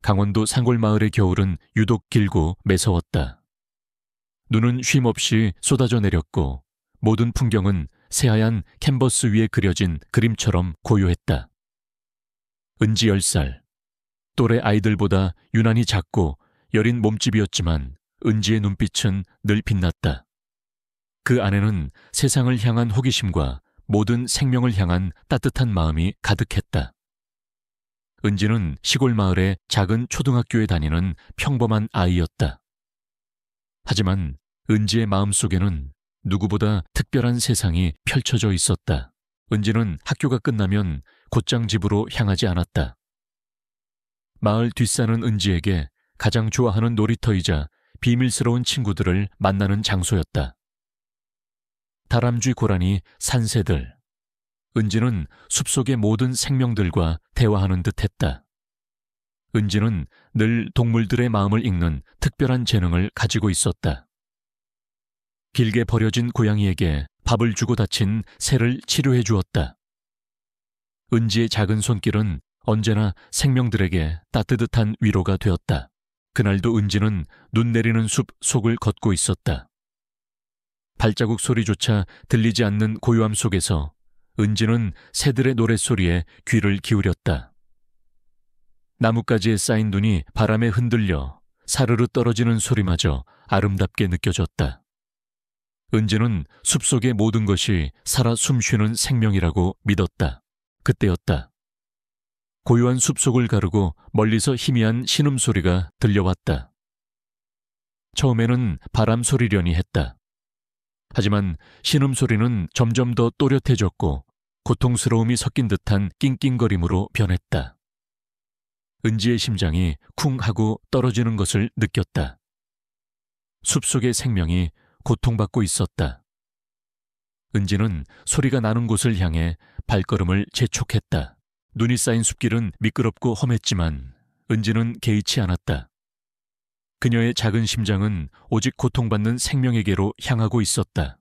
강원도 산골마을의 겨울은 유독 길고 매서웠다. 눈은 쉼없이 쏟아져 내렸고 모든 풍경은 새하얀 캔버스 위에 그려진 그림처럼 고요했다. 은지 10살. 또래 아이들보다 유난히 작고 여린 몸집이었지만 은지의 눈빛은 늘 빛났다. 그 안에는 세상을 향한 호기심과 모든 생명을 향한 따뜻한 마음이 가득했다. 은지는 시골 마을의 작은 초등학교에 다니는 평범한 아이였다. 하지만 은지의 마음속에는 누구보다 특별한 세상이 펼쳐져 있었다. 은지는 학교가 끝나면 곧장 집으로 향하지 않았다. 마을 뒷사는 은지에게 가장 좋아하는 놀이터이자 비밀스러운 친구들을 만나는 장소였다. 다람쥐, 고라니, 산새들. 은지는 숲속의 모든 생명들과 대화하는 듯했다. 은지는 늘 동물들의 마음을 읽는 특별한 재능을 가지고 있었다. 길게 버려진 고양이에게 밥을 주고 다친 새를 치료해 주었다. 은지의 작은 손길은 언제나 생명들에게 따뜻한 위로가 되었다. 그날도 은지는 눈 내리는 숲 속을 걷고 있었다. 발자국 소리조차 들리지 않는 고요함 속에서 은지는 새들의 노랫소리에 귀를 기울였다. 나뭇가지에 쌓인 눈이 바람에 흔들려 사르르 떨어지는 소리마저 아름답게 느껴졌다. 은지는 숲속의 모든 것이 살아 숨쉬는 생명이라고 믿었다. 그때였다. 고요한 숲속을 가르고 멀리서 희미한 신음소리가 들려왔다. 처음에는 바람 소리려니 했다. 하지만 신음소리는 점점 더 또렷해졌고 고통스러움이 섞인 듯한 낑낑거림으로 변했다. 은지의 심장이 쿵 하고 떨어지는 것을 느꼈다. 숲속의 생명이 고통받고 있었다. 은지는 소리가 나는 곳을 향해 발걸음을 재촉했다. 눈이 쌓인 숲길은 미끄럽고 험했지만 은지는 개의치 않았다. 그녀의 작은 심장은 오직 고통받는 생명에게로 향하고 있었다.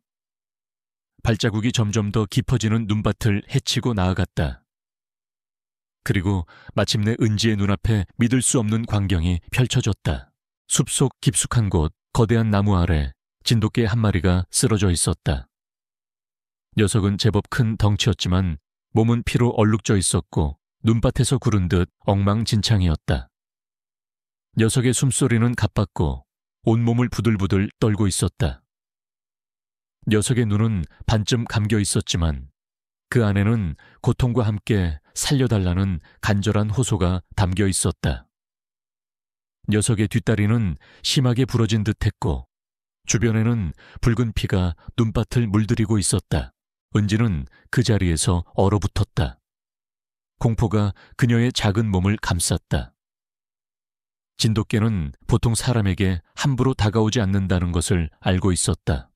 발자국이 점점 더 깊어지는 눈밭을 헤치고 나아갔다. 그리고 마침내 은지의 눈앞에 믿을 수 없는 광경이 펼쳐졌다. 숲속 깊숙한 곳 거대한 나무 아래 진돗개 한 마리가 쓰러져 있었다. 녀석은 제법 큰 덩치였지만 몸은 피로 얼룩져 있었고 눈밭에서 구른 듯 엉망진창이었다. 녀석의 숨소리는 가빴고 온몸을 부들부들 떨고 있었다. 녀석의 눈은 반쯤 감겨 있었지만 그 안에는 고통과 함께 살려달라는 간절한 호소가 담겨 있었다. 녀석의 뒷다리는 심하게 부러진 듯했고 주변에는 붉은 피가 눈밭을 물들이고 있었다. 은지는 그 자리에서 얼어붙었다. 공포가 그녀의 작은 몸을 감쌌다. 진돗개는 보통 사람에게 함부로 다가오지 않는다는 것을 알고 있었다.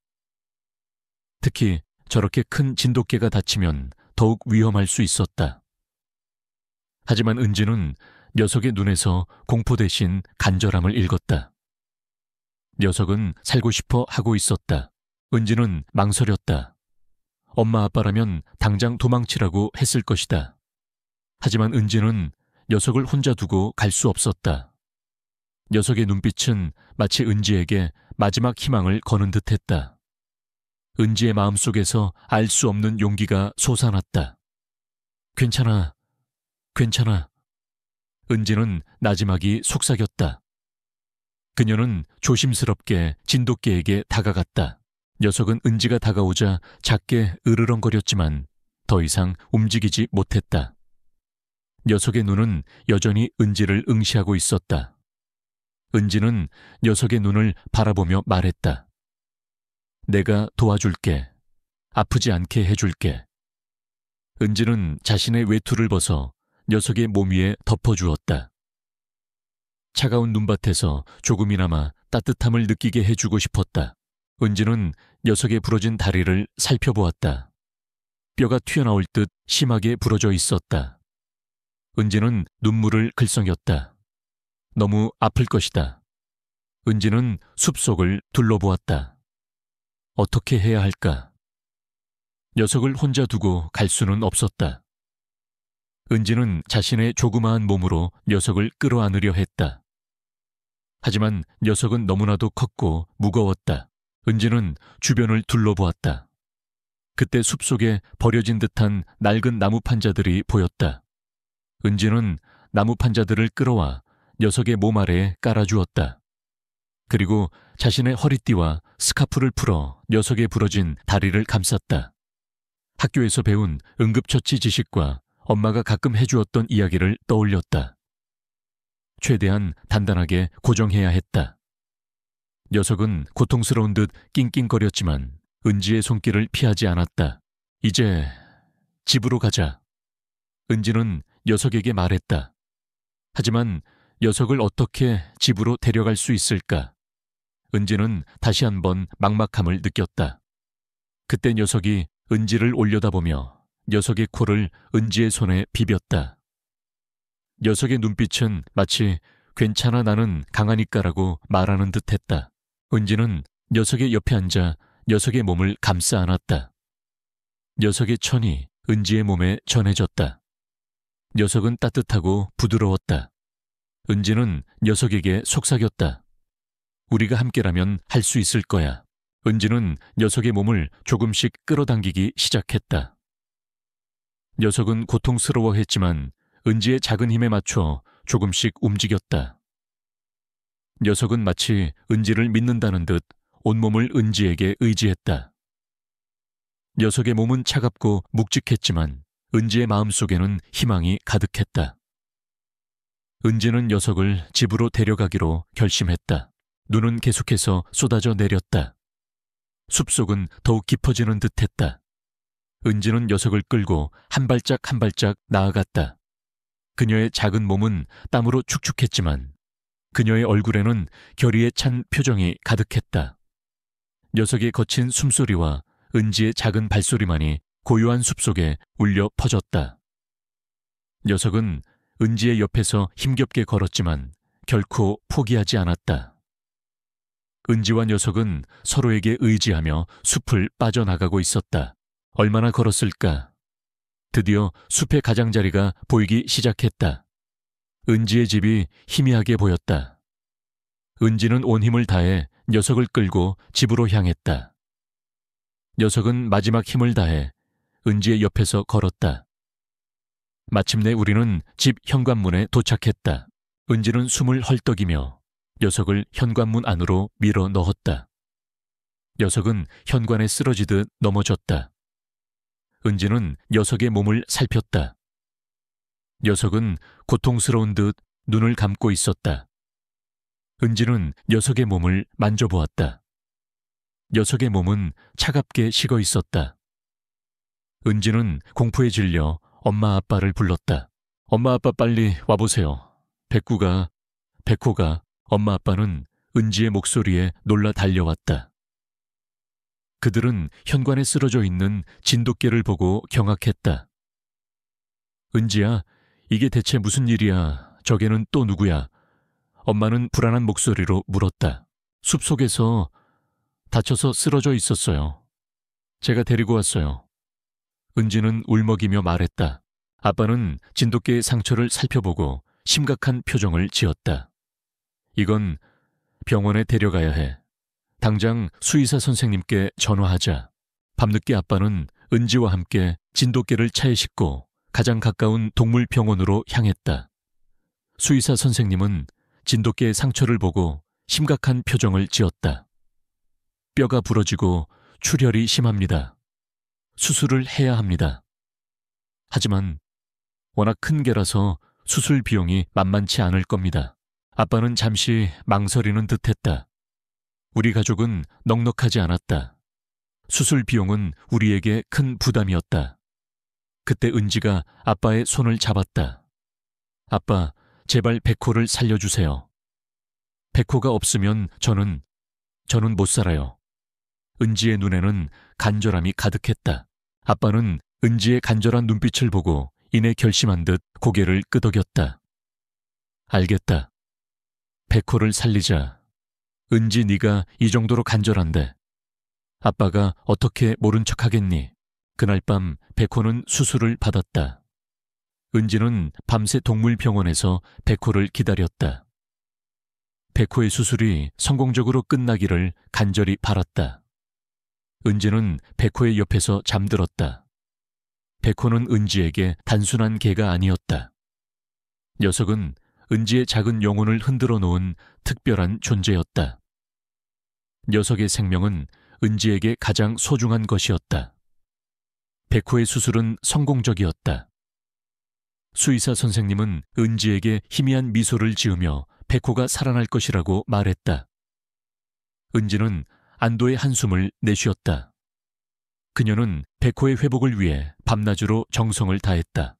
특히 저렇게 큰 진돗개가 다치면 더욱 위험할 수 있었다. 하지만 은지는 녀석의 눈에서 공포 대신 간절함을 읽었다. 녀석은 살고 싶어 하고 있었다. 은지는 망설였다. 엄마 아빠라면 당장 도망치라고 했을 것이다. 하지만 은지는 녀석을 혼자 두고 갈 수 없었다. 녀석의 눈빛은 마치 은지에게 마지막 희망을 거는 듯했다. 은지의 마음속에서 알 수 없는 용기가 솟아났다. 괜찮아, 괜찮아. 은지는 나지막이 속삭였다. 그녀는 조심스럽게 진돗개에게 다가갔다. 녀석은 은지가 다가오자 작게 으르렁거렸지만 더 이상 움직이지 못했다. 녀석의 눈은 여전히 은지를 응시하고 있었다. 은지는 녀석의 눈을 바라보며 말했다. 내가 도와줄게. 아프지 않게 해줄게. 은지는 자신의 외투를 벗어 녀석의 몸 위에 덮어주었다. 차가운 눈밭에서 조금이나마 따뜻함을 느끼게 해주고 싶었다. 은지는 녀석의 부러진 다리를 살펴보았다. 뼈가 튀어나올 듯 심하게 부러져 있었다. 은지는 눈물을 글썽였다. 너무 아플 것이다. 은지는 숲속을 둘러보았다. 어떻게 해야 할까? 녀석을 혼자 두고 갈 수는 없었다. 은지는 자신의 조그마한 몸으로 녀석을 끌어안으려 했다. 하지만 녀석은 너무나도 컸고 무거웠다. 은지는 주변을 둘러보았다. 그때 숲속에 버려진 듯한 낡은 나무 판자들이 보였다. 은지는 나무 판자들을 끌어와 녀석의 몸 아래에 깔아주었다. 그리고 자신의 허리띠와 스카프를 풀어 녀석의 부러진 다리를 감쌌다. 학교에서 배운 응급처치 지식과 엄마가 가끔 해주었던 이야기를 떠올렸다. 최대한 단단하게 고정해야 했다. 녀석은 고통스러운 듯 낑낑거렸지만 은지의 손길을 피하지 않았다. 이제 집으로 가자. 은지는 녀석에게 말했다. 하지만 녀석을 어떻게 집으로 데려갈 수 있을까? 은지는 다시 한번 막막함을 느꼈다. 그때 녀석이 은지를 올려다보며 녀석의 코를 은지의 손에 비볐다. 녀석의 눈빛은 마치 괜찮아 나는 강하니까라고 말하는 듯했다. 은지는 녀석의 옆에 앉아 녀석의 몸을 감싸 안았다. 녀석의 천이 은지의 몸에 전해졌다. 녀석은 따뜻하고 부드러웠다. 은지는 녀석에게 속삭였다. 우리가 함께라면 할 수 있을 거야. 은지는 녀석의 몸을 조금씩 끌어당기기 시작했다. 녀석은 고통스러워했지만 은지의 작은 힘에 맞춰 조금씩 움직였다. 녀석은 마치 은지를 믿는다는 듯 온몸을 은지에게 의지했다. 녀석의 몸은 차갑고 묵직했지만 은지의 마음속에는 희망이 가득했다. 은지는 녀석을 집으로 데려가기로 결심했다. 눈은 계속해서 쏟아져 내렸다. 숲속은 더욱 깊어지는 듯했다. 은지는 녀석을 끌고 한 발짝 한 발짝 나아갔다. 그녀의 작은 몸은 땀으로 축축했지만 그녀의 얼굴에는 결의에 찬 표정이 가득했다. 녀석의 거친 숨소리와 은지의 작은 발소리만이 고요한 숲속에 울려 퍼졌다. 녀석은 은지의 옆에서 힘겹게 걸었지만 결코 포기하지 않았다. 은지와 녀석은 서로에게 의지하며 숲을 빠져나가고 있었다. 얼마나 걸었을까? 드디어 숲의 가장자리가 보이기 시작했다. 은지의 집이 희미하게 보였다. 은지는 온 힘을 다해 녀석을 끌고 집으로 향했다. 녀석은 마지막 힘을 다해 은지의 옆에서 걸었다. 마침내 우리는 집 현관문에 도착했다. 은지는 숨을 헐떡이며 녀석을 현관문 안으로 밀어 넣었다. 녀석은 현관에 쓰러지듯 넘어졌다. 은지는 녀석의 몸을 살폈다. 녀석은 고통스러운 듯 눈을 감고 있었다. 은지는 녀석의 몸을 만져보았다. 녀석의 몸은 차갑게 식어 있었다. 은지는 공포에 질려 엄마 아빠를 불렀다. 엄마 아빠 빨리 와보세요. 백호가. 엄마 아빠는 은지의 목소리에 놀라 달려왔다. 그들은 현관에 쓰러져 있는 진돗개를 보고 경악했다. 은지야, 이게 대체 무슨 일이야? 저게는 또 누구야? 엄마는 불안한 목소리로 물었다. 숲속에서 다쳐서 쓰러져 있었어요. 제가 데리고 왔어요. 은지는 울먹이며 말했다. 아빠는 진돗개의 상처를 살펴보고 심각한 표정을 지었다. 이건 병원에 데려가야 해. 당장 수의사 선생님께 전화하자. 밤늦게 아빠는 은지와 함께 진돗개를 차에 싣고 가장 가까운 동물병원으로 향했다. 수의사 선생님은 진돗개의 상처를 보고 심각한 표정을 지었다. 뼈가 부러지고 출혈이 심합니다. 수술을 해야 합니다. 하지만 워낙 큰 개라서 수술 비용이 만만치 않을 겁니다. 아빠는 잠시 망설이는 듯했다. 우리 가족은 넉넉하지 않았다. 수술 비용은 우리에게 큰 부담이었다. 그때 은지가 아빠의 손을 잡았다. 아빠, 제발 백호를 살려주세요. 백호가 없으면 저는 못 살아요. 은지의 눈에는 간절함이 가득했다. 아빠는 은지의 간절한 눈빛을 보고 이내 결심한 듯 고개를 끄덕였다. 알겠다. 백호를 살리자. 은지 네가 이 정도로 간절한데 아빠가 어떻게 모른 척하겠니? 그날 밤 백호는 수술을 받았다. 은지는 밤새 동물병원에서 백호를 기다렸다. 백호의 수술이 성공적으로 끝나기를 간절히 바랐다. 은지는 백호의 옆에서 잠들었다. 백호는 은지에게 단순한 개가 아니었다. 녀석은 은지의 작은 영혼을 흔들어 놓은 특별한 존재였다. 녀석의 생명은 은지에게 가장 소중한 것이었다. 백호의 수술은 성공적이었다. 수의사 선생님은 은지에게 희미한 미소를 지으며 백호가 살아날 것이라고 말했다. 은지는 안도의 한숨을 내쉬었다. 그녀는 백호의 회복을 위해 밤낮으로 정성을 다했다.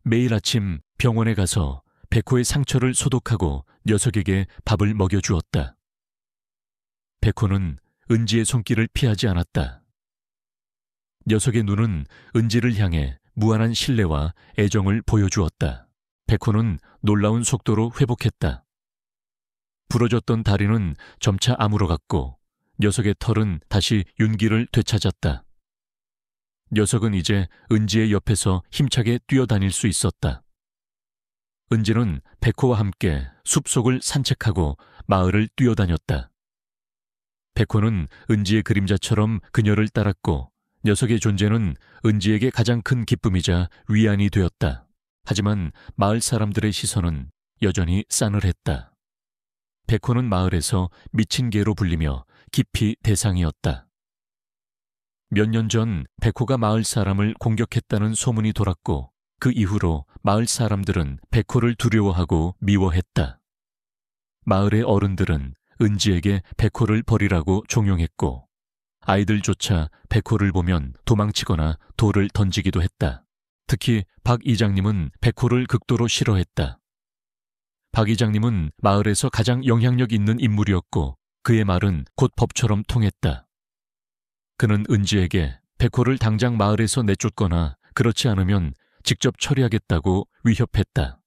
매일 아침 병원에 가서 백호의 상처를 소독하고 녀석에게 밥을 먹여주었다. 백호는 은지의 손길을 피하지 않았다. 녀석의 눈은 은지를 향해 무한한 신뢰와 애정을 보여주었다. 백호는 놀라운 속도로 회복했다. 부러졌던 다리는 점차 아물어갔고 녀석의 털은 다시 윤기를 되찾았다. 녀석은 이제 은지의 옆에서 힘차게 뛰어다닐 수 있었다. 은지는 백호와 함께 숲속을 산책하고 마을을 뛰어다녔다. 백호는 은지의 그림자처럼 그녀를 따랐고 녀석의 존재는 은지에게 가장 큰 기쁨이자 위안이 되었다. 하지만 마을 사람들의 시선은 여전히 싸늘했다. 백호는 마을에서 미친 개로 불리며 깊이 대상이었다. 몇 년 전 백호가 마을 사람을 공격했다는 소문이 돌았고 그 이후로 마을 사람들은 백호를 두려워하고 미워했다. 마을의 어른들은 은지에게 백호를 버리라고 종용했고 아이들조차 백호를 보면 도망치거나 돌을 던지기도 했다. 특히 박 이장님은 백호를 극도로 싫어했다. 박 이장님은 마을에서 가장 영향력 있는 인물이었고 그의 말은 곧 법처럼 통했다. 그는 은지에게 백호를 당장 마을에서 내쫓거나 그렇지 않으면 직접 처리하겠다고 위협했다.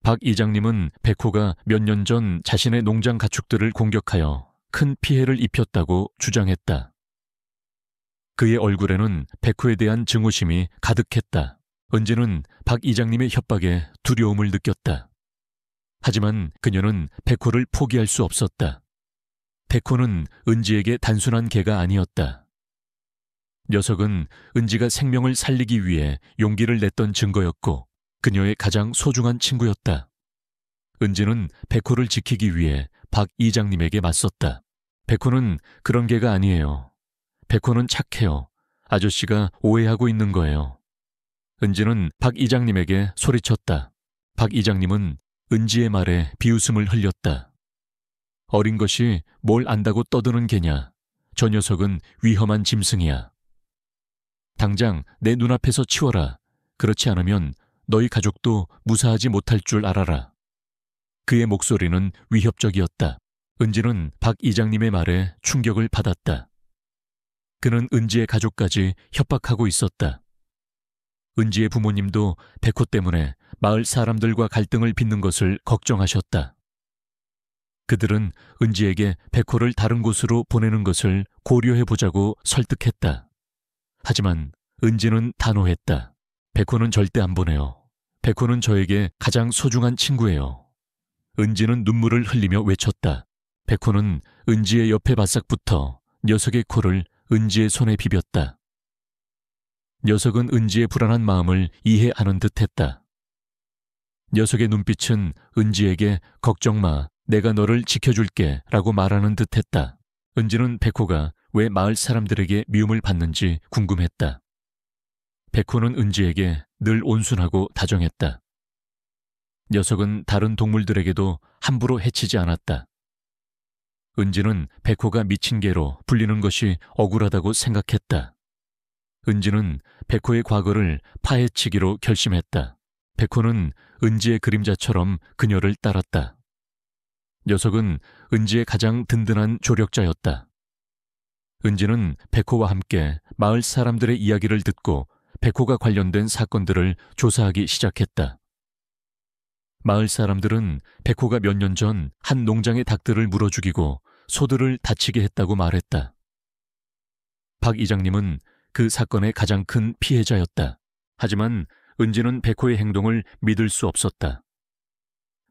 박 이장님은 백호가 몇 년 전 자신의 농장 가축들을 공격하여 큰 피해를 입혔다고 주장했다. 그의 얼굴에는 백호에 대한 증오심이 가득했다. 은지는 박 이장님의 협박에 두려움을 느꼈다. 하지만 그녀는 백호를 포기할 수 없었다. 백호는 은지에게 단순한 개가 아니었다. 녀석은 은지가 생명을 살리기 위해 용기를 냈던 증거였고 그녀의 가장 소중한 친구였다. 은지는 백호를 지키기 위해 박 이장님에게 맞섰다. 백호는 그런 개가 아니에요. 백호는 착해요. 아저씨가 오해하고 있는 거예요. 은지는 박 이장님에게 소리쳤다. 박 이장님은 은지의 말에 비웃음을 흘렸다. 어린 것이 뭘 안다고 떠드는 개냐. 저 녀석은 위험한 짐승이야. 당장 내 눈앞에서 치워라. 그렇지 않으면 너희 가족도 무사하지 못할 줄 알아라. 그의 목소리는 위협적이었다. 은지는 박 이장님의 말에 충격을 받았다. 그는 은지의 가족까지 협박하고 있었다. 은지의 부모님도 백호 때문에 마을 사람들과 갈등을 빚는 것을 걱정하셨다. 그들은 은지에게 백호를 다른 곳으로 보내는 것을 고려해보자고 설득했다. 하지만 은지는 단호했다. 백호는 절대 안 보내요. 백호는 저에게 가장 소중한 친구예요. 은지는 눈물을 흘리며 외쳤다. 백호는 은지의 옆에 바싹 붙어 녀석의 코를 은지의 손에 비볐다. 녀석은 은지의 불안한 마음을 이해하는 듯했다. 녀석의 눈빛은 은지에게 걱정 마, 내가 너를 지켜줄게 라고 말하는 듯했다. 은지는 백호가 왜 마을 사람들에게 미움을 받는지 궁금했다. 백호는 은지에게 늘 온순하고 다정했다. 녀석은 다른 동물들에게도 함부로 해치지 않았다. 은지는 백호가 미친 개로 불리는 것이 억울하다고 생각했다. 은지는 백호의 과거를 파헤치기로 결심했다. 백호는 은지의 그림자처럼 그녀를 따랐다. 녀석은 은지의 가장 든든한 조력자였다. 은지는 백호와 함께 마을 사람들의 이야기를 듣고 백호가 관련된 사건들을 조사하기 시작했다. 마을 사람들은 백호가 몇 년 전 한 농장의 닭들을 물어 죽이고 소들을 다치게 했다고 말했다. 박 이장님은 그 사건의 가장 큰 피해자였다. 하지만 은지는 백호의 행동을 믿을 수 없었다.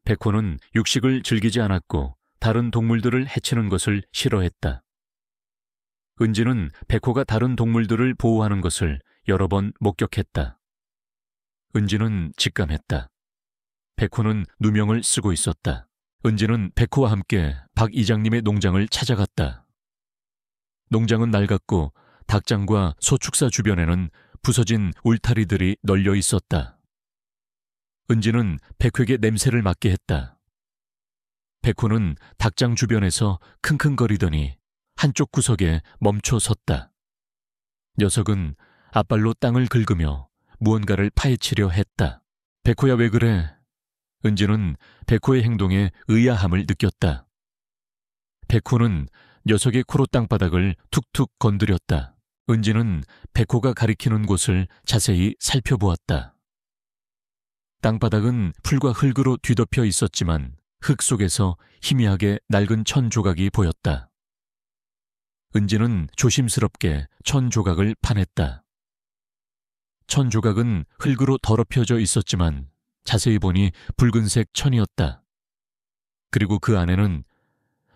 백호는 육식을 즐기지 않았고 다른 동물들을 해치는 것을 싫어했다. 은지는 백호가 다른 동물들을 보호하는 것을 여러 번 목격했다. 은지는 직감했다. 백호는 누명을 쓰고 있었다. 은지는 백호와 함께 박 이장님의 농장을 찾아갔다. 농장은 낡았고 닭장과 소축사 주변에는 부서진 울타리들이 널려 있었다. 은지는 백호에게 냄새를 맡게 했다. 백호는 닭장 주변에서 킁킁거리더니 한쪽 구석에 멈춰 섰다. 녀석은 앞발로 땅을 긁으며 무언가를 파헤치려 했다. 백호야, 왜 그래? 은지는 백호의 행동에 의아함을 느꼈다. 백호는 녀석의 코로 땅바닥을 툭툭 건드렸다. 은지는 백호가 가리키는 곳을 자세히 살펴보았다. 땅바닥은 풀과 흙으로 뒤덮여 있었지만 흙 속에서 희미하게 낡은 천 조각이 보였다. 은지는 조심스럽게 천 조각을 파냈다. 천 조각은 흙으로 더럽혀져 있었지만 자세히 보니 붉은색 천이었다. 그리고 그 안에는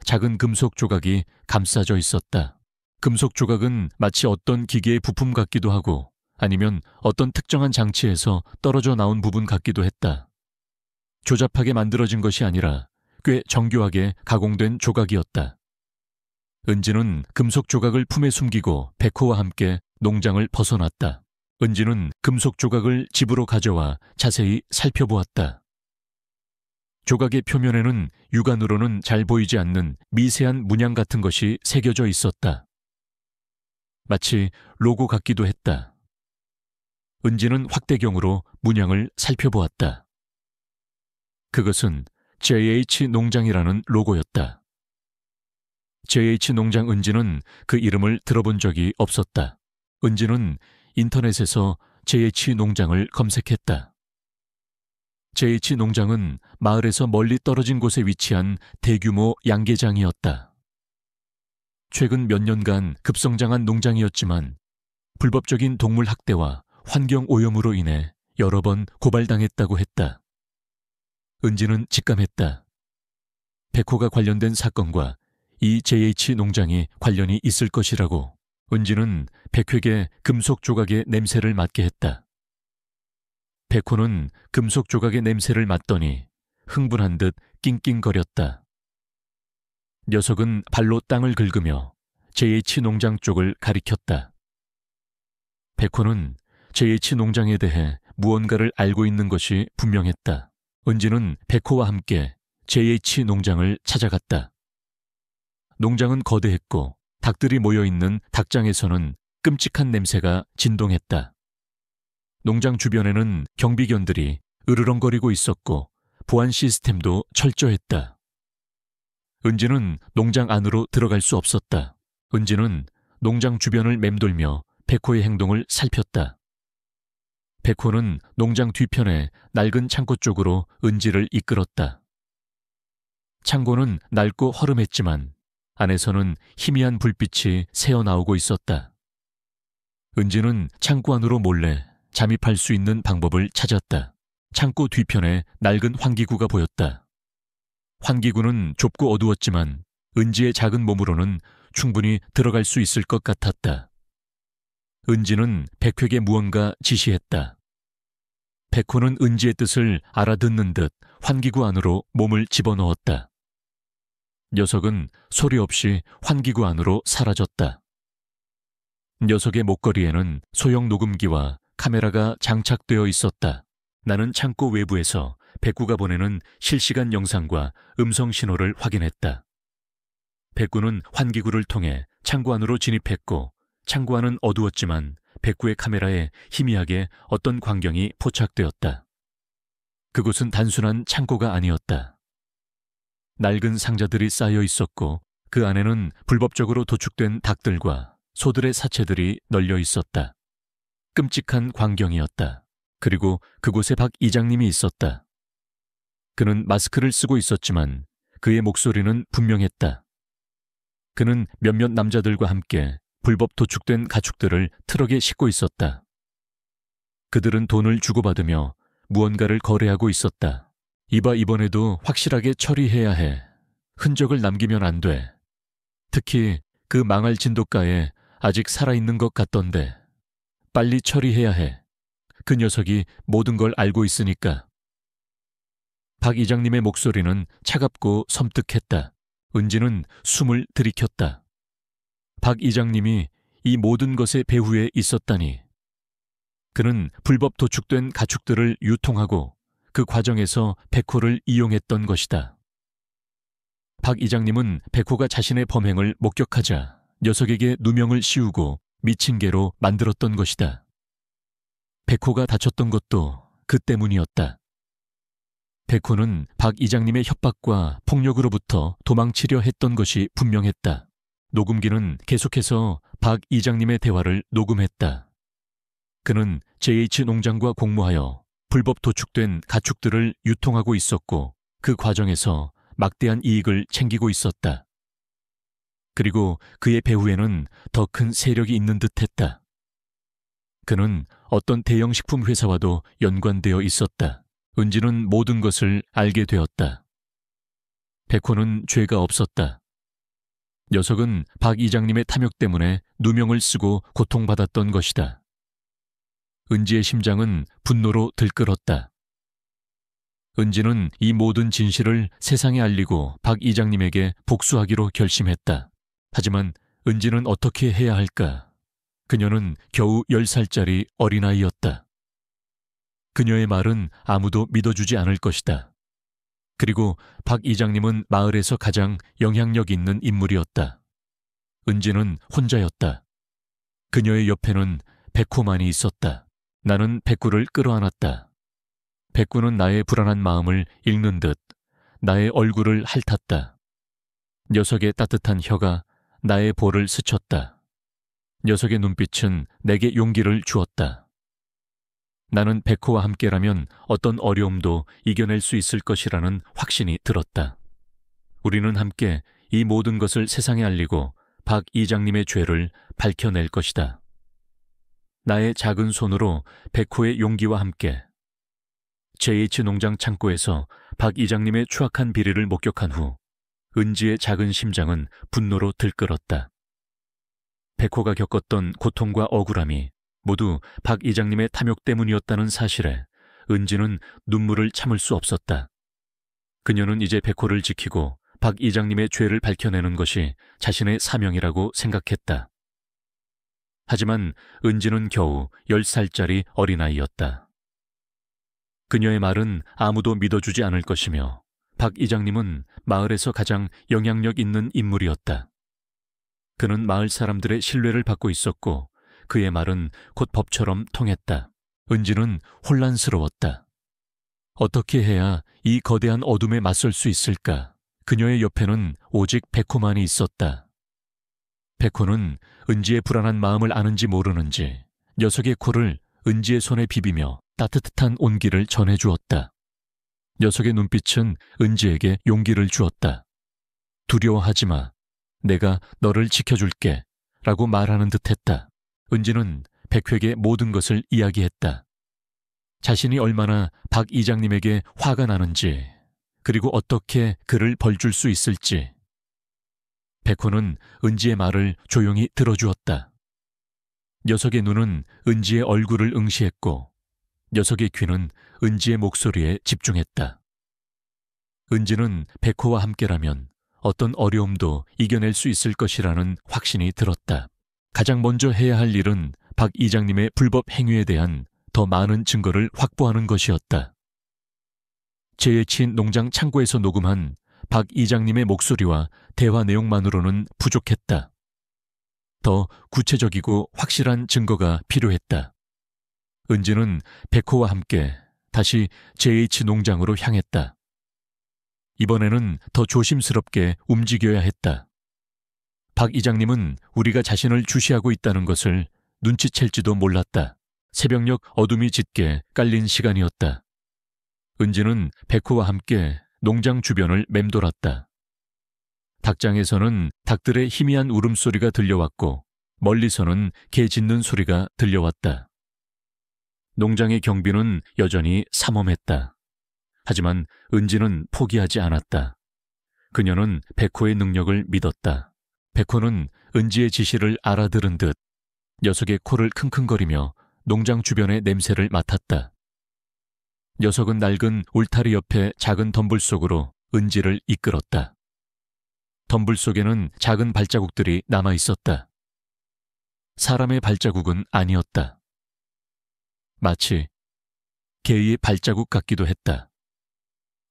작은 금속 조각이 감싸져 있었다. 금속 조각은 마치 어떤 기계의 부품 같기도 하고 아니면 어떤 특정한 장치에서 떨어져 나온 부분 같기도 했다. 조잡하게 만들어진 것이 아니라 꽤 정교하게 가공된 조각이었다. 은지는 금속 조각을 품에 숨기고 백호와 함께 농장을 벗어났다. 은지는 금속 조각을 집으로 가져와 자세히 살펴보았다. 조각의 표면에는 육안으로는 잘 보이지 않는 미세한 문양 같은 것이 새겨져 있었다. 마치 로고 같기도 했다. 은지는 확대경으로 문양을 살펴보았다. 그것은 JH 농장이라는 로고였다. JH 농장. 은지는 그 이름을 들어본 적이 없었다. 은지는 인터넷에서 JH 농장을 검색했다. JH 농장은 마을에서 멀리 떨어진 곳에 위치한 대규모 양계장이었다. 최근 몇 년간 급성장한 농장이었지만 불법적인 동물 학대와 환경 오염으로 인해 여러 번 고발당했다고 했다. 은지는 직감했다. 백호가 관련된 사건과 이 JH 농장이 관련이 있을 것이라고. 은지는 백호에게 금속 조각의 냄새를 맡게 했다. 백호는 금속 조각의 냄새를 맡더니 흥분한 듯 낑낑거렸다. 녀석은 발로 땅을 긁으며 JH 농장 쪽을 가리켰다. 백호는 JH 농장에 대해 무언가를 알고 있는 것이 분명했다. 은지는 백호와 함께 JH 농장을 찾아갔다. 농장은 거대했고 닭들이 모여있는 닭장에서는 끔찍한 냄새가 진동했다. 농장 주변에는 경비견들이 으르렁거리고 있었고 보안 시스템도 철저했다. 은지는 농장 안으로 들어갈 수 없었다. 은지는 농장 주변을 맴돌며 백호의 행동을 살폈다. 백호는 농장 뒤편에 낡은 창고 쪽으로 은지를 이끌었다. 창고는 낡고 허름했지만 안에서는 희미한 불빛이 새어나오고 있었다. 은지는 창고 안으로 몰래 잠입할 수 있는 방법을 찾았다. 창고 뒤편에 낡은 환기구가 보였다. 환기구는 좁고 어두웠지만 은지의 작은 몸으로는 충분히 들어갈 수 있을 것 같았다. 은지는 백호에게 무언가 지시했다. 백호는 은지의 뜻을 알아듣는 듯 환기구 안으로 몸을 집어넣었다. 녀석은 소리 없이 환기구 안으로 사라졌다. 녀석의 목걸이에는 소형 녹음기와 카메라가 장착되어 있었다. 나는 창고 외부에서 백구가 보내는 실시간 영상과 음성 신호를 확인했다. 백구는 환기구를 통해 창고 안으로 진입했고 창고 안은 어두웠지만 백구의 카메라에 희미하게 어떤 광경이 포착되었다. 그곳은 단순한 창고가 아니었다. 낡은 상자들이 쌓여 있었고 그 안에는 불법적으로 도축된 닭들과 소들의 사체들이 널려 있었다. 끔찍한 광경이었다. 그리고 그곳에 박 이장님이 있었다. 그는 마스크를 쓰고 있었지만 그의 목소리는 분명했다. 그는 몇몇 남자들과 함께 불법 도축된 가축들을 트럭에 싣고 있었다. 그들은 돈을 주고받으며 무언가를 거래하고 있었다. 이봐, 이번에도 확실하게 처리해야 해. 흔적을 남기면 안 돼. 특히 그 망할 진돗가에 아직 살아있는 것 같던데. 빨리 처리해야 해. 그 녀석이 모든 걸 알고 있으니까. 박 이장님의 목소리는 차갑고 섬뜩했다. 은지는 숨을 들이켰다. 박 이장님이 이 모든 것의 배후에 있었다니. 그는 불법 도축된 가축들을 유통하고 그 과정에서 백호를 이용했던 것이다. 박 이장님은 백호가 자신의 범행을 목격하자 녀석에게 누명을 씌우고 미친 개로 만들었던 것이다. 백호가 다쳤던 것도 그 때문이었다. 백호는 박 이장님의 협박과 폭력으로부터 도망치려 했던 것이 분명했다. 녹음기는 계속해서 박 이장님의 대화를 녹음했다. 그는 JH 농장과 공모하여 불법 도축된 가축들을 유통하고 있었고 그 과정에서 막대한 이익을 챙기고 있었다. 그리고 그의 배후에는 더 큰 세력이 있는 듯했다. 그는 어떤 대형 식품 회사와도 연관되어 있었다. 은지는 모든 것을 알게 되었다. 백호는 죄가 없었다. 녀석은 박 이장님의 탐욕 때문에 누명을 쓰고 고통받았던 것이다. 은지의 심장은 분노로 들끓었다. 은지는 이 모든 진실을 세상에 알리고 박 이장님에게 복수하기로 결심했다. 하지만 은지는 어떻게 해야 할까? 그녀는 겨우 10살짜리 어린아이였다. 그녀의 말은 아무도 믿어주지 않을 것이다. 그리고 박 이장님은 마을에서 가장 영향력 있는 인물이었다. 은지는 혼자였다. 그녀의 옆에는 백호만이 있었다. 나는 백구를 끌어안았다. 백구는 나의 불안한 마음을 읽는 듯 나의 얼굴을 핥았다. 녀석의 따뜻한 혀가 나의 볼을 스쳤다. 녀석의 눈빛은 내게 용기를 주었다. 나는 백호와 함께라면 어떤 어려움도 이겨낼 수 있을 것이라는 확신이 들었다. 우리는 함께 이 모든 것을 세상에 알리고 박 이장님의 죄를 밝혀낼 것이다. 나의 작은 손으로 백호의 용기와 함께 JH 농장 창고에서 박 이장님의 추악한 비리를 목격한 후 은지의 작은 심장은 분노로 들끓었다. 백호가 겪었던 고통과 억울함이 모두 박 이장님의 탐욕 때문이었다는 사실에 은지는 눈물을 참을 수 없었다. 그녀는 이제 백호를 지키고 박 이장님의 죄를 밝혀내는 것이 자신의 사명이라고 생각했다. 하지만 은지는 겨우 10살짜리 어린아이였다. 그녀의 말은 아무도 믿어주지 않을 것이며 박 이장님은 마을에서 가장 영향력 있는 인물이었다. 그는 마을 사람들의 신뢰를 받고 있었고 그의 말은 곧 법처럼 통했다. 은지는 혼란스러웠다. 어떻게 해야 이 거대한 어둠에 맞설 수 있을까? 그녀의 옆에는 오직 백호만이 있었다. 백호는 은지의 불안한 마음을 아는지 모르는지 녀석의 코를 은지의 손에 비비며 따뜻한 온기를 전해주었다. 녀석의 눈빛은 은지에게 용기를 주었다. 두려워하지 마. 내가 너를 지켜줄게. 라고 말하는 듯했다. 은지는 백회에게 모든 것을 이야기했다. 자신이 얼마나 박 이장님에게 화가 나는지, 그리고 어떻게 그를 벌줄 수 있을지. 백호는 은지의 말을 조용히 들어주었다. 녀석의 눈은 은지의 얼굴을 응시했고 녀석의 귀는 은지의 목소리에 집중했다. 은지는 백호와 함께라면 어떤 어려움도 이겨낼 수 있을 것이라는 확신이 들었다. 가장 먼저 해야 할 일은 박 이장님의 불법 행위에 대한 더 많은 증거를 확보하는 것이었다. JH 농장 창고에서 녹음한 박 이장님의 목소리와 대화 내용만으로는 부족했다. 더 구체적이고 확실한 증거가 필요했다. 은지는 백호와 함께 다시 JH 농장으로 향했다. 이번에는 더 조심스럽게 움직여야 했다. 박 이장님은 우리가 자신을 주시하고 있다는 것을 눈치챌지도 몰랐다. 새벽녘 어둠이 짙게 깔린 시간이었다. 은지는 백호와 함께 농장 주변을 맴돌았다. 닭장에서는 닭들의 희미한 울음소리가 들려왔고 멀리서는 개 짖는 소리가 들려왔다. 농장의 경비는 여전히 삼엄했다. 하지만 은지는 포기하지 않았다. 그녀는 백호의 능력을 믿었다. 백호는 은지의 지시를 알아들은 듯 녀석의 코를 킁킁거리며 농장 주변의 냄새를 맡았다. 녀석은 낡은 울타리 옆에 작은 덤불 속으로 은지를 이끌었다. 덤불 속에는 작은 발자국들이 남아 있었다. 사람의 발자국은 아니었다. 마치 개의 발자국 같기도 했다.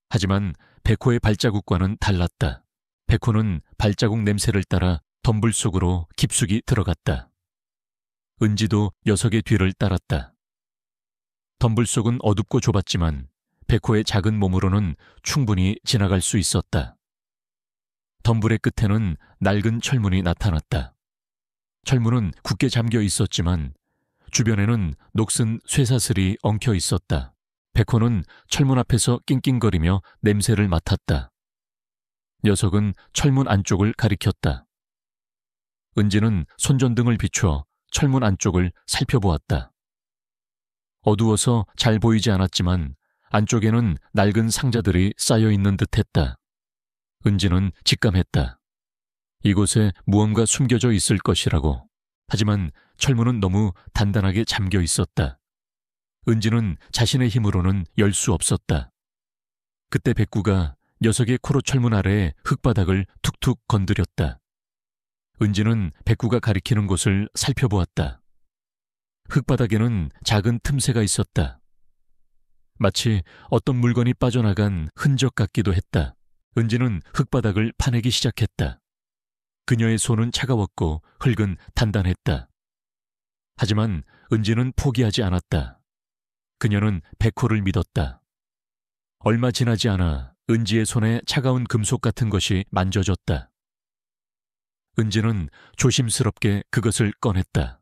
하지만 백호의 발자국과는 달랐다. 백호는 발자국 냄새를 따라 덤불 속으로 깊숙이 들어갔다. 은지도 녀석의 뒤를 따랐다. 덤불 속은 어둡고 좁았지만 백호의 작은 몸으로는 충분히 지나갈 수 있었다. 덤불의 끝에는 낡은 철문이 나타났다. 철문은 굳게 잠겨 있었지만 주변에는 녹슨 쇠사슬이 엉켜 있었다. 백호는 철문 앞에서 낑낑거리며 냄새를 맡았다. 녀석은 철문 안쪽을 가리켰다. 은지는 손전등을 비추어 철문 안쪽을 살펴보았다. 어두워서 잘 보이지 않았지만 안쪽에는 낡은 상자들이 쌓여 있는 듯했다. 은지는 직감했다. 이곳에 무언가 숨겨져 있을 것이라고. 하지만 철문은 너무 단단하게 잠겨 있었다. 은지는 자신의 힘으로는 열 수 없었다. 그때 백구가 녀석의 코로 철문 아래에 흙바닥을 툭툭 건드렸다. 은지는 백구가 가리키는 곳을 살펴보았다. 흙바닥에는 작은 틈새가 있었다. 마치 어떤 물건이 빠져나간 흔적 같기도 했다. 은지는 흙바닥을 파내기 시작했다. 그녀의 손은 차가웠고 흙은 단단했다. 하지만 은지는 포기하지 않았다. 그녀는 백호를 믿었다. 얼마 지나지 않아 은지의 손에 차가운 금속 같은 것이 만져졌다. 은지는 조심스럽게 그것을 꺼냈다.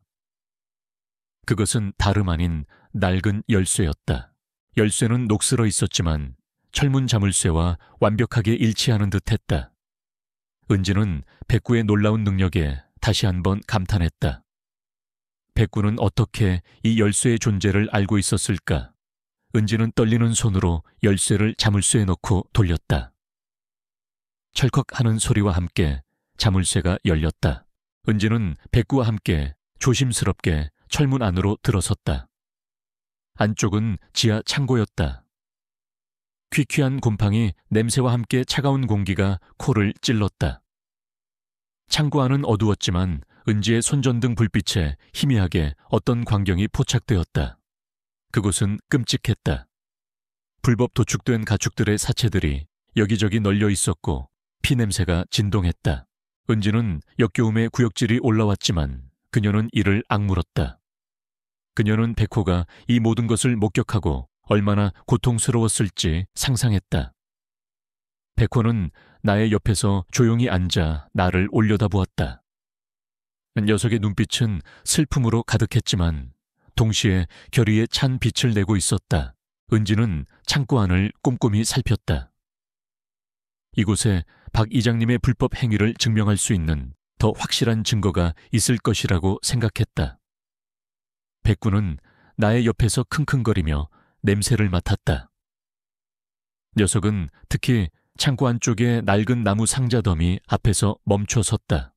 그것은 다름 아닌 낡은 열쇠였다. 열쇠는 녹슬어 있었지만 철문 자물쇠와 완벽하게 일치하는 듯했다. 은지는 백구의 놀라운 능력에 다시 한번 감탄했다. 백구는 어떻게 이 열쇠의 존재를 알고 있었을까? 은지는 떨리는 손으로 열쇠를 자물쇠에 넣고 돌렸다. 철컥하는 소리와 함께 자물쇠가 열렸다. 은지는 백구와 함께 조심스럽게 철문 안으로 들어섰다. 안쪽은 지하 창고였다. 퀴퀴한 곰팡이 냄새와 함께 차가운 공기가 코를 찔렀다. 창고 안은 어두웠지만 은지의 손전등 불빛에 희미하게 어떤 광경이 포착되었다. 그곳은 끔찍했다. 불법 도축된 가축들의 사체들이 여기저기 널려 있었고 피냄새가 진동했다. 은지는 역겨움의 구역질이 올라왔지만 그녀는 이를 악물었다. 그녀는 백호가 이 모든 것을 목격하고 얼마나 고통스러웠을지 상상했다. 백호는 나의 옆에서 조용히 앉아 나를 올려다보았다. 녀석의 눈빛은 슬픔으로 가득했지만 동시에 결의에 찬 빛을 내고 있었다. 은지는 창고 안을 꼼꼼히 살폈다. 이곳에 박 이장님의 불법 행위를 증명할 수 있는 더 확실한 증거가 있을 것이라고 생각했다. 백구는 나의 옆에서 킁킁거리며 냄새를 맡았다. 녀석은 특히 창고 안쪽의 낡은 나무 상자 더미 앞에서 멈춰 섰다.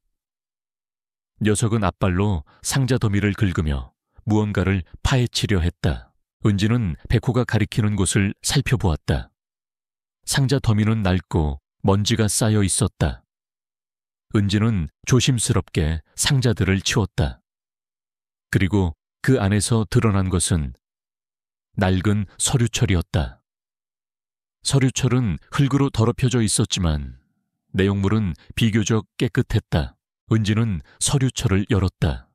녀석은 앞발로 상자 더미를 긁으며 무언가를 파헤치려 했다. 은지는 백호가 가리키는 곳을 살펴보았다. 상자 더미는 낡고 먼지가 쌓여 있었다. 은지는 조심스럽게 상자들을 치웠다. 그리고 그 안에서 드러난 것은 낡은 서류철이었다. 서류철은 흙으로 더럽혀져 있었지만 내용물은 비교적 깨끗했다. 은지는 서류철을 열었다.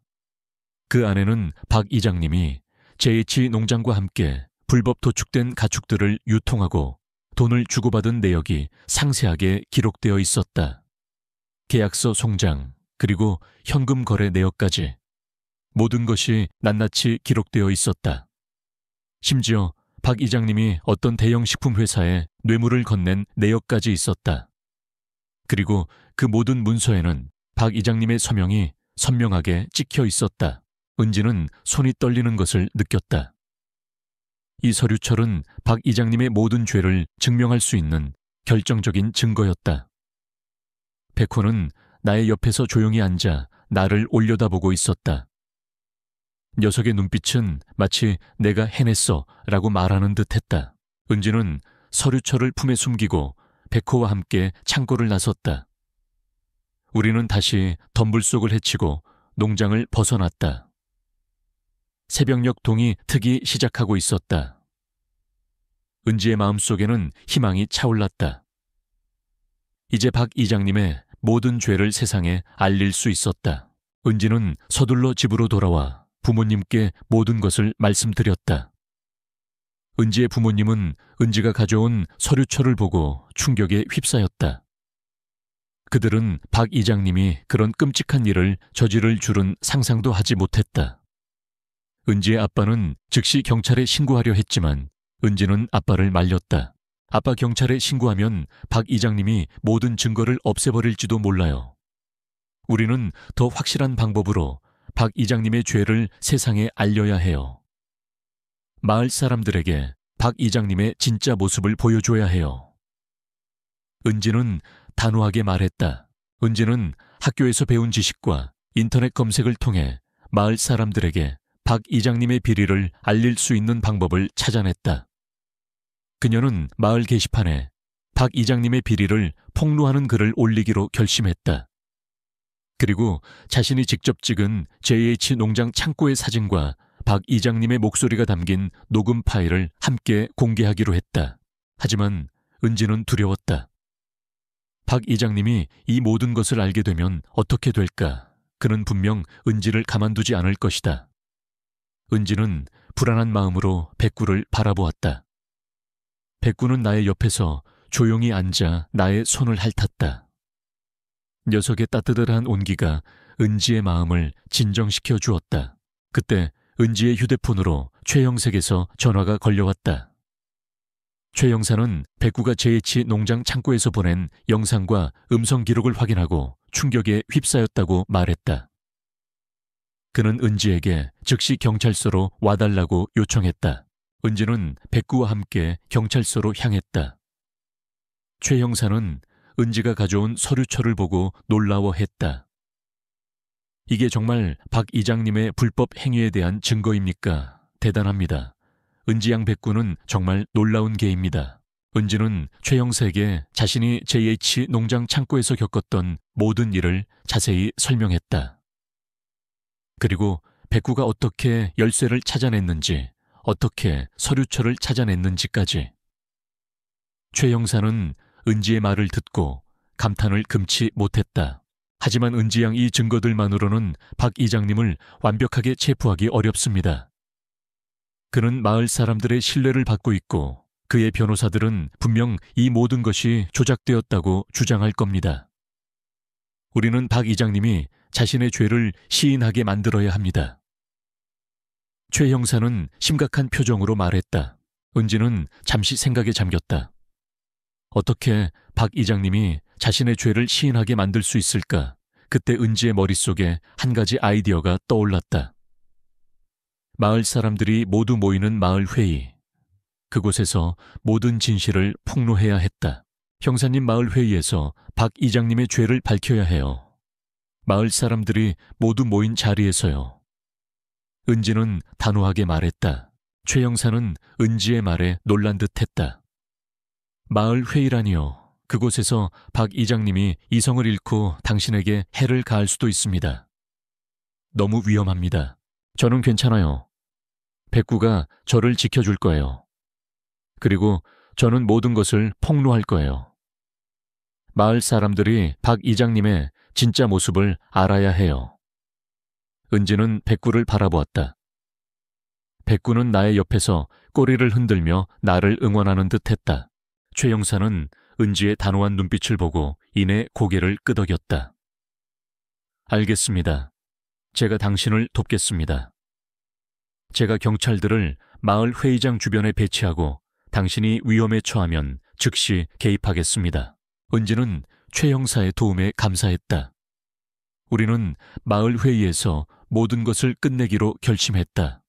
그 안에는 박 이장님이 JH 농장과 함께 불법 도축된 가축들을 유통하고 돈을 주고받은 내역이 상세하게 기록되어 있었다. 계약서 송장, 그리고 현금 거래 내역까지 모든 것이 낱낱이 기록되어 있었다. 심지어 박 이장님이 어떤 대형 식품 회사에 뇌물을 건넨 내역까지 있었다. 그리고 그 모든 문서에는 박 이장님의 서명이 선명하게 찍혀 있었다. 은지는 손이 떨리는 것을 느꼈다. 이 서류철은 박 이장님의 모든 죄를 증명할 수 있는 결정적인 증거였다. 백호는 나의 옆에서 조용히 앉아 나를 올려다보고 있었다. 녀석의 눈빛은 마치 내가 해냈어 라고 말하는 듯했다. 은지는 서류철을 품에 숨기고 백호와 함께 창고를 나섰다. 우리는 다시 덤불 속을 헤치고 농장을 벗어났다. 새벽녘 동이 트기 시작하고 있었다. 은지의 마음속에는 희망이 차올랐다. 이제 박 이장님의 모든 죄를 세상에 알릴 수 있었다. 은지는 서둘러 집으로 돌아와 부모님께 모든 것을 말씀드렸다. 은지의 부모님은 은지가 가져온 서류철을 보고 충격에 휩싸였다. 그들은 박 이장님이 그런 끔찍한 일을 저지를 줄은 상상도 하지 못했다. 은지의 아빠는 즉시 경찰에 신고하려 했지만 은지는 아빠를 말렸다. 아빠 경찰에 신고하면 박 이장님이 모든 증거를 없애버릴지도 몰라요. 우리는 더 확실한 방법으로 박 이장님의 죄를 세상에 알려야 해요. 마을 사람들에게 박 이장님의 진짜 모습을 보여줘야 해요. 은지는 단호하게 말했다. 은지는 학교에서 배운 지식과 인터넷 검색을 통해 마을 사람들에게 박 이장님의 비리를 알릴 수 있는 방법을 찾아냈다. 그녀는 마을 게시판에 박 이장님의 비리를 폭로하는 글을 올리기로 결심했다. 그리고 자신이 직접 찍은 JH 농장 창고의 사진과 박 이장님의 목소리가 담긴 녹음 파일을 함께 공개하기로 했다. 하지만 은지는 두려웠다. 박 이장님이 이 모든 것을 알게 되면 어떻게 될까? 그는 분명 은지를 가만두지 않을 것이다. 은지는 불안한 마음으로 백구를 바라보았다. 백구는 나의 옆에서 조용히 앉아 나의 손을 핥았다. 녀석의 따뜻한 온기가 은지의 마음을 진정시켜 주었다. 그때 은지의 휴대폰으로 최영색에서 전화가 걸려왔다. 최 형사는 백구가 JH 농장 창고에서 보낸 영상과 음성 기록을 확인하고 충격에 휩싸였다고 말했다. 그는 은지에게 즉시 경찰서로 와달라고 요청했다. 은지는 백구와 함께 경찰서로 향했다. 최 형사는 은지가 가져온 서류철을 보고 놀라워했다. 이게 정말 박 이장님의 불법 행위에 대한 증거입니까? 대단합니다. 은지양 백구는 정말 놀라운 개입니다. 은지는 최 형사에게 자신이 JH 농장 창고에서 겪었던 모든 일을 자세히 설명했다. 그리고 백구가 어떻게 열쇠를 찾아냈는지, 어떻게 서류철을 찾아냈는지까지. 최 형사는 은지의 말을 듣고 감탄을 금치 못했다. 하지만 은지양 이 증거들만으로는 박 이장님을 완벽하게 체포하기 어렵습니다. 그는 마을 사람들의 신뢰를 받고 있고 그의 변호사들은 분명 이 모든 것이 조작되었다고 주장할 겁니다. 우리는 박 이장님이 자신의 죄를 시인하게 만들어야 합니다. 최 형사는 심각한 표정으로 말했다. 은지는 잠시 생각에 잠겼다. 어떻게 박 이장님이 자신의 죄를 시인하게 만들 수 있을까? 그때 은지의 머릿속에 한 가지 아이디어가 떠올랐다. 마을 사람들이 모두 모이는 마을 회의. 그곳에서 모든 진실을 폭로해야 했다. 형사님 마을 회의에서 박 이장님의 죄를 밝혀야 해요. 마을 사람들이 모두 모인 자리에서요. 은지는 단호하게 말했다. 최 형사는 은지의 말에 놀란 듯했다. 마을 회의라니요. 그곳에서 박 이장님이 이성을 잃고 당신에게 해를 가할 수도 있습니다. 너무 위험합니다. 저는 괜찮아요. 백구가 저를 지켜줄 거예요. 그리고 저는 모든 것을 폭로할 거예요. 마을 사람들이 박 이장님의 진짜 모습을 알아야 해요. 은지는 백구를 바라보았다. 백구는 나의 옆에서 꼬리를 흔들며 나를 응원하는 듯했다. 최 형사는 은지의 단호한 눈빛을 보고 이내 고개를 끄덕였다. 알겠습니다. 제가 당신을 돕겠습니다. 제가 경찰들을 마을 회의장 주변에 배치하고 당신이 위험에 처하면 즉시 개입하겠습니다. 은지는 최 형사의 도움에 감사했다. 우리는 마을 회의에서 모든 것을 끝내기로 결심했다.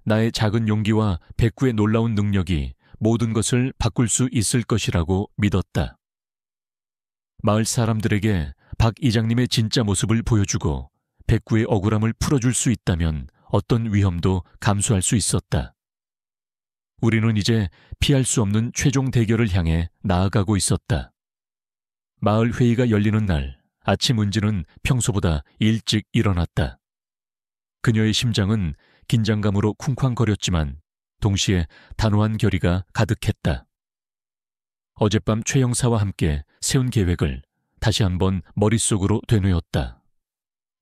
나의 작은 용기와 백구의 놀라운 능력이 모든 것을 바꿀 수 있을 것이라고 믿었다. 마을 사람들에게 박 이장님의 진짜 모습을 보여주고 백구의 억울함을 풀어줄 수 있다면 어떤 위험도 감수할 수 있었다. 우리는 이제 피할 수 없는 최종 대결을 향해 나아가고 있었다. 마을 회의가 열리는 날, 아침 은지는 평소보다 일찍 일어났다. 그녀의 심장은 긴장감으로 쿵쾅거렸지만 동시에 단호한 결의가 가득했다. 어젯밤 최 형사와 함께 세운 계획을 다시 한번 머릿속으로 되뇌었다.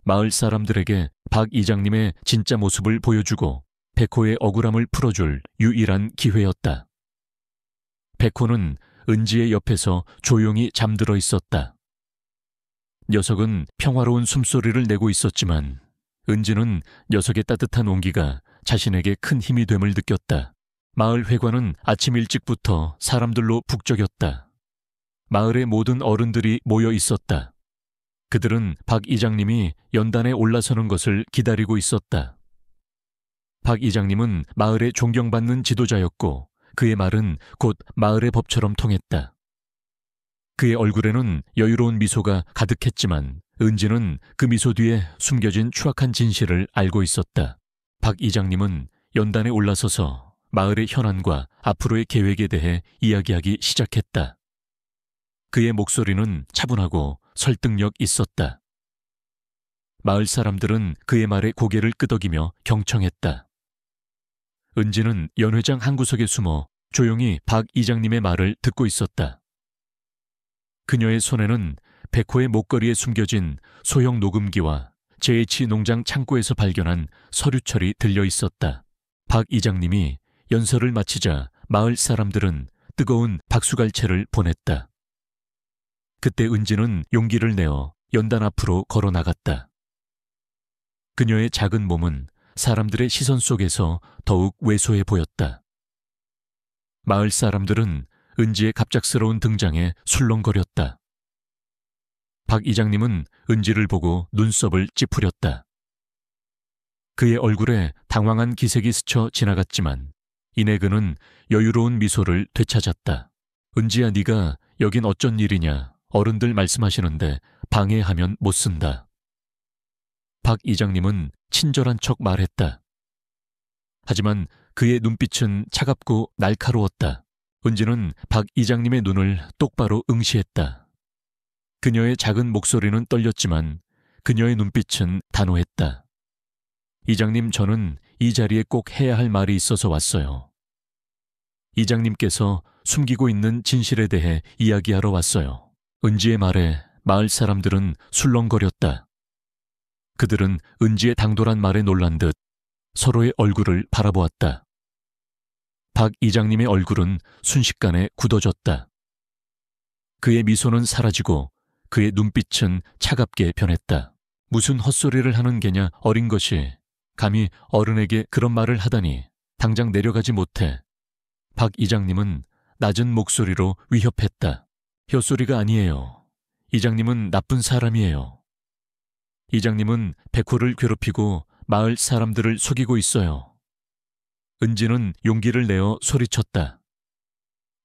마을 사람들에게 박 이장님의 진짜 모습을 보여주고 백호의 억울함을 풀어줄 유일한 기회였다. 백호는 은지의 옆에서 조용히 잠들어 있었다. 녀석은 평화로운 숨소리를 내고 있었지만 은지는 녀석의 따뜻한 온기가 자신에게 큰 힘이 됨을 느꼈다. 마을 회관은 아침 일찍부터 사람들로 북적였다. 마을의 모든 어른들이 모여 있었다. 그들은 박 이장님이 연단에 올라서는 것을 기다리고 있었다. 박 이장님은 마을의 존경받는 지도자였고 그의 말은 곧 마을의 법처럼 통했다. 그의 얼굴에는 여유로운 미소가 가득했지만 은지는 그 미소 뒤에 숨겨진 추악한 진실을 알고 있었다. 박 이장님은 연단에 올라서서 마을의 현안과 앞으로의 계획에 대해 이야기하기 시작했다. 그의 목소리는 차분하고 설득력 있었다. 마을 사람들은 그의 말에 고개를 끄덕이며 경청했다. 은지는 연회장 한 구석에 숨어 조용히 박 이장님의 말을 듣고 있었다. 그녀의 손에는 백호의 목걸이에 숨겨진 소형 녹음기와 JH 농장 창고에서 발견한 서류철이 들려 있었다. 박 이장님이 연설을 마치자 마을 사람들은 뜨거운 박수갈채를 보냈다. 그때 은지는 용기를 내어 연단 앞으로 걸어 나갔다. 그녀의 작은 몸은 사람들의 시선 속에서 더욱 왜소해 보였다. 마을 사람들은 은지의 갑작스러운 등장에 술렁거렸다. 박 이장님은 은지를 보고 눈썹을 찌푸렸다. 그의 얼굴에 당황한 기색이 스쳐 지나갔지만 이내 그는 여유로운 미소를 되찾았다. 은지야, 네가 여긴 어쩐 일이냐. 어른들 말씀하시는데 방해하면 못 쓴다. 박 이장님은 친절한 척 말했다. 하지만 그의 눈빛은 차갑고 날카로웠다. 은지는 박 이장님의 눈을 똑바로 응시했다. 그녀의 작은 목소리는 떨렸지만 그녀의 눈빛은 단호했다. 이장님, 저는 이 자리에 꼭 해야 할 말이 있어서 왔어요. 이장님께서 숨기고 있는 진실에 대해 이야기하러 왔어요. 은지의 말에 마을 사람들은 술렁거렸다. 그들은 은지의 당돌한 말에 놀란 듯 서로의 얼굴을 바라보았다. 박 이장님의 얼굴은 순식간에 굳어졌다. 그의 미소는 사라지고 그의 눈빛은 차갑게 변했다. 무슨 헛소리를 하는 개냐, 어린 것이. 감히 어른에게 그런 말을 하다니. 당장 내려가지 못해. 박 이장님은 낮은 목소리로 위협했다. 헛소리가 아니에요. 이장님은 나쁜 사람이에요. 이장님은 백호를 괴롭히고 마을 사람들을 속이고 있어요. 은지는 용기를 내어 소리쳤다.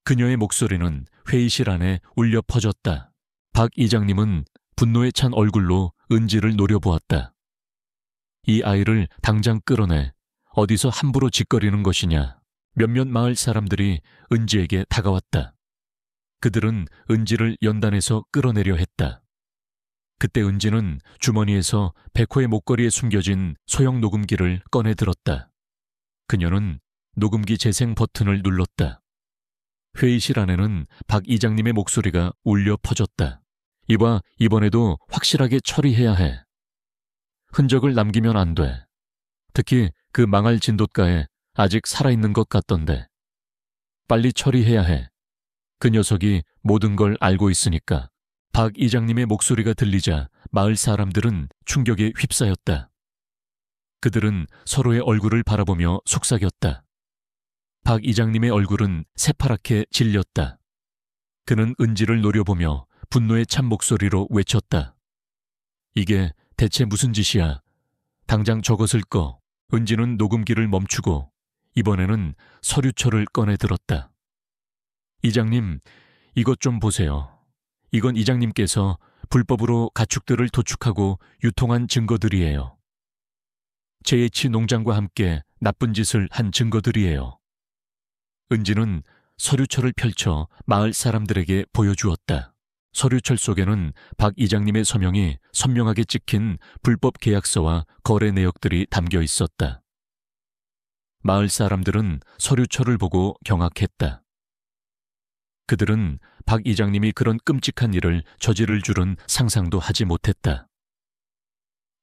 그녀의 목소리는 회의실 안에 울려 퍼졌다. 박 이장님은 분노에 찬 얼굴로 은지를 노려보았다. 이 아이를 당장 끌어내. 어디서 함부로 짓거리는 것이냐. 몇몇 마을 사람들이 은지에게 다가왔다. 그들은 은지를 연단에서 끌어내려 했다. 그때 은지는 주머니에서 백호의 목걸이에 숨겨진 소형 녹음기를 꺼내 들었다. 그녀는 녹음기 재생 버튼을 눌렀다. 회의실 안에는 박 이장님의 목소리가 울려 퍼졌다. 이봐, 이번에도 확실하게 처리해야 해. 흔적을 남기면 안 돼. 특히 그 망할 진돗가에 아직 살아있는 것 같던데. 빨리 처리해야 해. 그 녀석이 모든 걸 알고 있으니까. 박 이장님의 목소리가 들리자 마을 사람들은 충격에 휩싸였다. 그들은 서로의 얼굴을 바라보며 속삭였다. 박 이장님의 얼굴은 새파랗게 질렸다. 그는 은지를 노려보며 분노에 찬 목소리로 외쳤다. 이게 대체 무슨 짓이야? 당장 저것을 꺼. 은지는 녹음기를 멈추고 이번에는 서류철을 꺼내 들었다. 이장님, 이것 좀 보세요. 이건 이장님께서 불법으로 가축들을 도축하고 유통한 증거들이에요. JH 농장과 함께 나쁜 짓을 한 증거들이에요. 은지는 서류철을 펼쳐 마을 사람들에게 보여주었다. 서류철 속에는 박 이장님의 서명이 선명하게 찍힌 불법 계약서와 거래 내역들이 담겨 있었다. 마을 사람들은 서류철을 보고 경악했다. 그들은 박 이장님이 그런 끔찍한 일을 저지를 줄은 상상도 하지 못했다.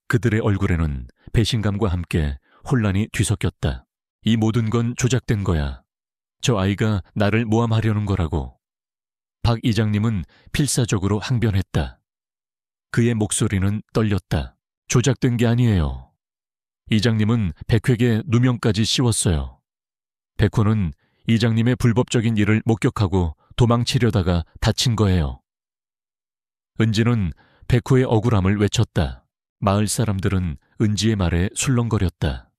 그들의 얼굴에는 배신감과 함께 혼란이 뒤섞였다. 이 모든 건 조작된 거야. 저 아이가 나를 모함하려는 거라고. 박 이장님은 필사적으로 항변했다. 그의 목소리는 떨렸다. 조작된 게 아니에요. 이장님은 백회에 누명까지 씌웠어요. 백호는 이장님의 불법적인 일을 목격하고 도망치려다가 다친 거예요. 은지는 백호의 억울함을 외쳤다. 마을 사람들은 은지의 말에 술렁거렸다.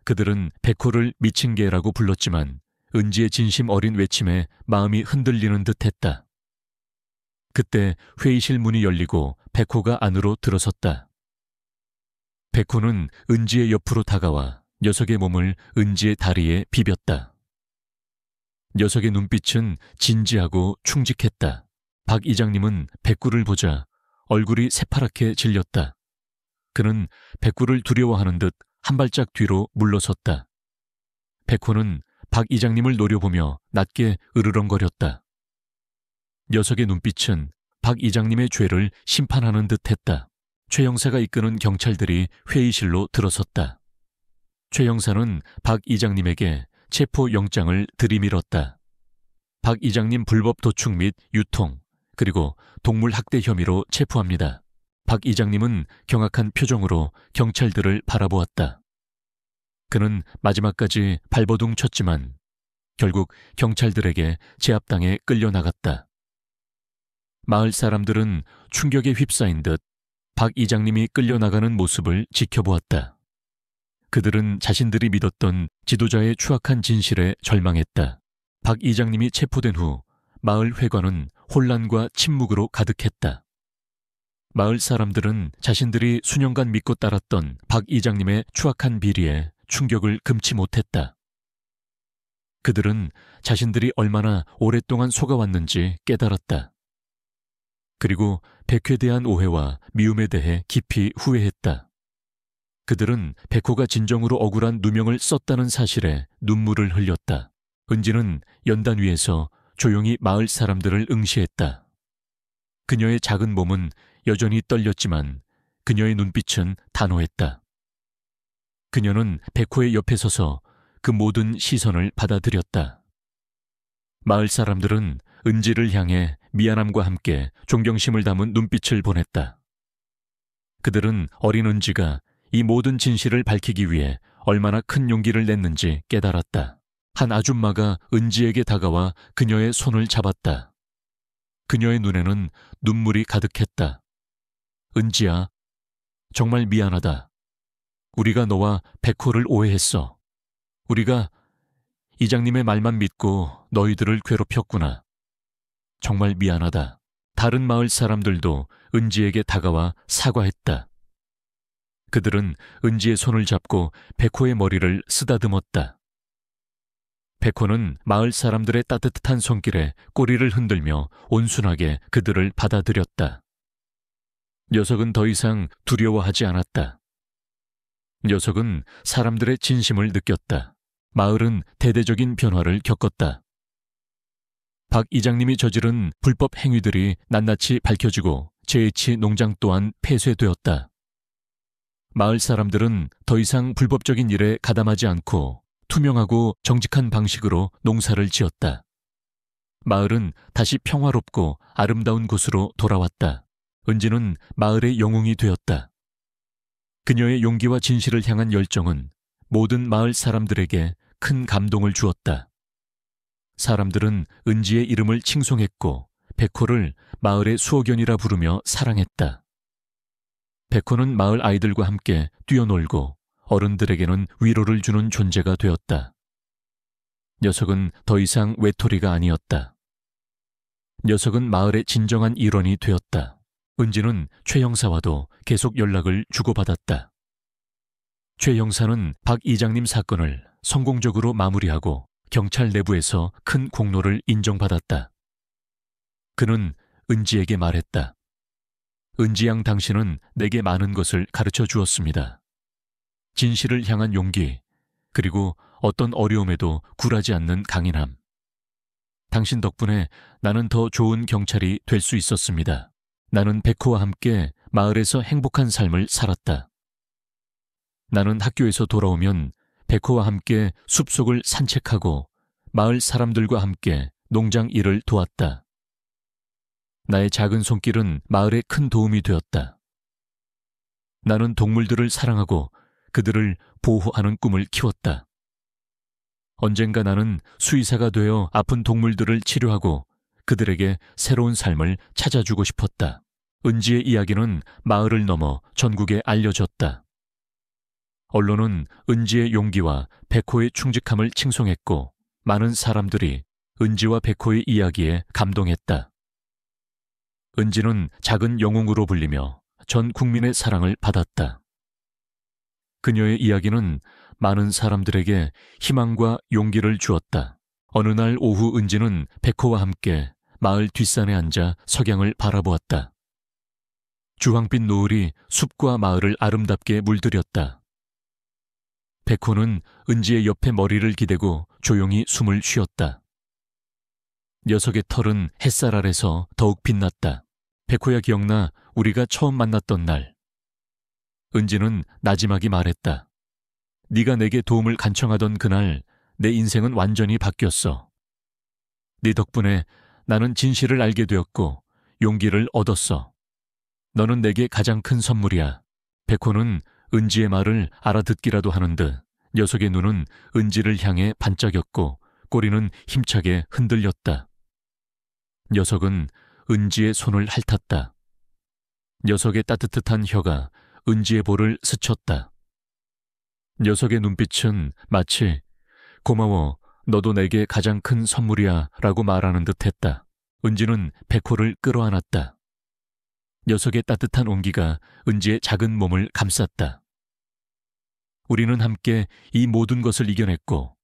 그들은 백호를 미친 개라고 불렀지만 은지의 진심 어린 외침에 마음이 흔들리는 듯했다. 그때 회의실 문이 열리고 백호가 안으로 들어섰다. 백호는 은지의 옆으로 다가와 녀석의 몸을 은지의 다리에 비볐다. 녀석의 눈빛은 진지하고 충직했다. 박 이장님은 백구를 보자 얼굴이 새파랗게 질렸다. 그는 백구를 두려워하는 듯 한 발짝 뒤로 물러섰다. 백호는 박 이장님을 노려보며 낮게 으르렁거렸다. 녀석의 눈빛은 박 이장님의 죄를 심판하는 듯했다. 최 형사가 이끄는 경찰들이 회의실로 들어섰다. 최 형사는 박 이장님에게 체포영장을 들이밀었다. 박 이장님 불법 도축 및 유통, 그리고 동물 학대 혐의로 체포합니다. 박 이장님은 경악한 표정으로 경찰들을 바라보았다. 그는 마지막까지 발버둥 쳤지만 결국 경찰들에게 제압당해 끌려나갔다. 마을 사람들은 충격에 휩싸인 듯 박 이장님이 끌려나가는 모습을 지켜보았다. 그들은 자신들이 믿었던 지도자의 추악한 진실에 절망했다. 박 이장님이 체포된 후 마을 회관은 혼란과 침묵으로 가득했다. 마을 사람들은 자신들이 수년간 믿고 따랐던 박 이장님의 추악한 비리에 충격을 금치 못했다. 그들은 자신들이 얼마나 오랫동안 속아왔는지 깨달았다. 그리고 백호에 대한 오해와 미움에 대해 깊이 후회했다. 그들은 백호가 진정으로 억울한 누명을 썼다는 사실에 눈물을 흘렸다. 은지는 연단 위에서 조용히 마을 사람들을 응시했다. 그녀의 작은 몸은 여전히 떨렸지만 그녀의 눈빛은 단호했다. 그녀는 백호의 옆에 서서 그 모든 시선을 받아들였다. 마을 사람들은 은지를 향해 미안함과 함께 존경심을 담은 눈빛을 보냈다. 그들은 어린 은지가 이 모든 진실을 밝히기 위해 얼마나 큰 용기를 냈는지 깨달았다. 한 아줌마가 은지에게 다가와 그녀의 손을 잡았다. 그녀의 눈에는 눈물이 가득했다. 은지야, 정말 미안하다. 우리가 너와 백호를 오해했어. 우리가 이장님의 말만 믿고 너희들을 괴롭혔구나. 정말 미안하다. 다른 마을 사람들도 은지에게 다가와 사과했다. 그들은 은지의 손을 잡고 백호의 머리를 쓰다듬었다. 백호는 마을 사람들의 따뜻한 손길에 꼬리를 흔들며 온순하게 그들을 받아들였다. 녀석은 더 이상 두려워하지 않았다. 녀석은 사람들의 진심을 느꼈다. 마을은 대대적인 변화를 겪었다. 박 이장님이 저지른 불법 행위들이 낱낱이 밝혀지고 JH 농장 또한 폐쇄되었다. 마을 사람들은 더 이상 불법적인 일에 가담하지 않고 투명하고 정직한 방식으로 농사를 지었다. 마을은 다시 평화롭고 아름다운 곳으로 돌아왔다. 은지는 마을의 영웅이 되었다. 그녀의 용기와 진실을 향한 열정은 모든 마을 사람들에게 큰 감동을 주었다. 사람들은 은지의 이름을 칭송했고 백호를 마을의 수호견이라 부르며 사랑했다. 백호는 마을 아이들과 함께 뛰어놀고 어른들에게는 위로를 주는 존재가 되었다. 녀석은 더 이상 외톨이가 아니었다. 녀석은 마을의 진정한 일원이 되었다. 은지는 최 형사와도 계속 연락을 주고받았다. 최 형사는 박 이장님 사건을 성공적으로 마무리하고 경찰 내부에서 큰 공로를 인정받았다. 그는 은지에게 말했다. 은지 양 당신은 내게 많은 것을 가르쳐 주었습니다. 진실을 향한 용기, 그리고 어떤 어려움에도 굴하지 않는 강인함. 당신 덕분에 나는 더 좋은 경찰이 될 수 있었습니다. 나는 백호와 함께 마을에서 행복한 삶을 살았다. 나는 학교에서 돌아오면 백호와 함께 숲속을 산책하고 마을 사람들과 함께 농장 일을 도왔다. 나의 작은 손길은 마을에 큰 도움이 되었다. 나는 동물들을 사랑하고 그들을 보호하는 꿈을 키웠다. 언젠가 나는 수의사가 되어 아픈 동물들을 치료하고 그들에게 새로운 삶을 찾아주고 싶었다. 은지의 이야기는 마을을 넘어 전국에 알려졌다. 언론은 은지의 용기와 백호의 충직함을 칭송했고 많은 사람들이 은지와 백호의 이야기에 감동했다. 은지는 작은 영웅으로 불리며 전 국민의 사랑을 받았다. 그녀의 이야기는 많은 사람들에게 희망과 용기를 주었다. 어느 날 오후 은지는 백호와 함께 마을 뒷산에 앉아 석양을 바라보았다. 주황빛 노을이 숲과 마을을 아름답게 물들였다. 백호는 은지의 옆에 머리를 기대고 조용히 숨을 쉬었다. 녀석의 털은 햇살 아래서 더욱 빛났다. 백호야, 기억나 우리가 처음 만났던 날. 은지는 나지막이 말했다. 네가 내게 도움을 간청하던 그날 내 인생은 완전히 바뀌었어. 네 덕분에 나는 진실을 알게 되었고 용기를 얻었어. 너는 내게 가장 큰 선물이야. 백호는 은지의 말을 알아듣기라도 하는 듯 녀석의 눈은 은지를 향해 반짝였고 꼬리는 힘차게 흔들렸다. 녀석은 은지의 손을 핥았다. 녀석의 따뜻한 혀가 은지의 볼을 스쳤다. 녀석의 눈빛은 마치 고마워, 너도 내게 가장 큰 선물이야 라고 말하는 듯 했다. 은지는 백호를 끌어안았다. 녀석의 따뜻한 온기가 은지의 작은 몸을 감쌌다. 우리는 함께 이 모든 것을 이겨냈고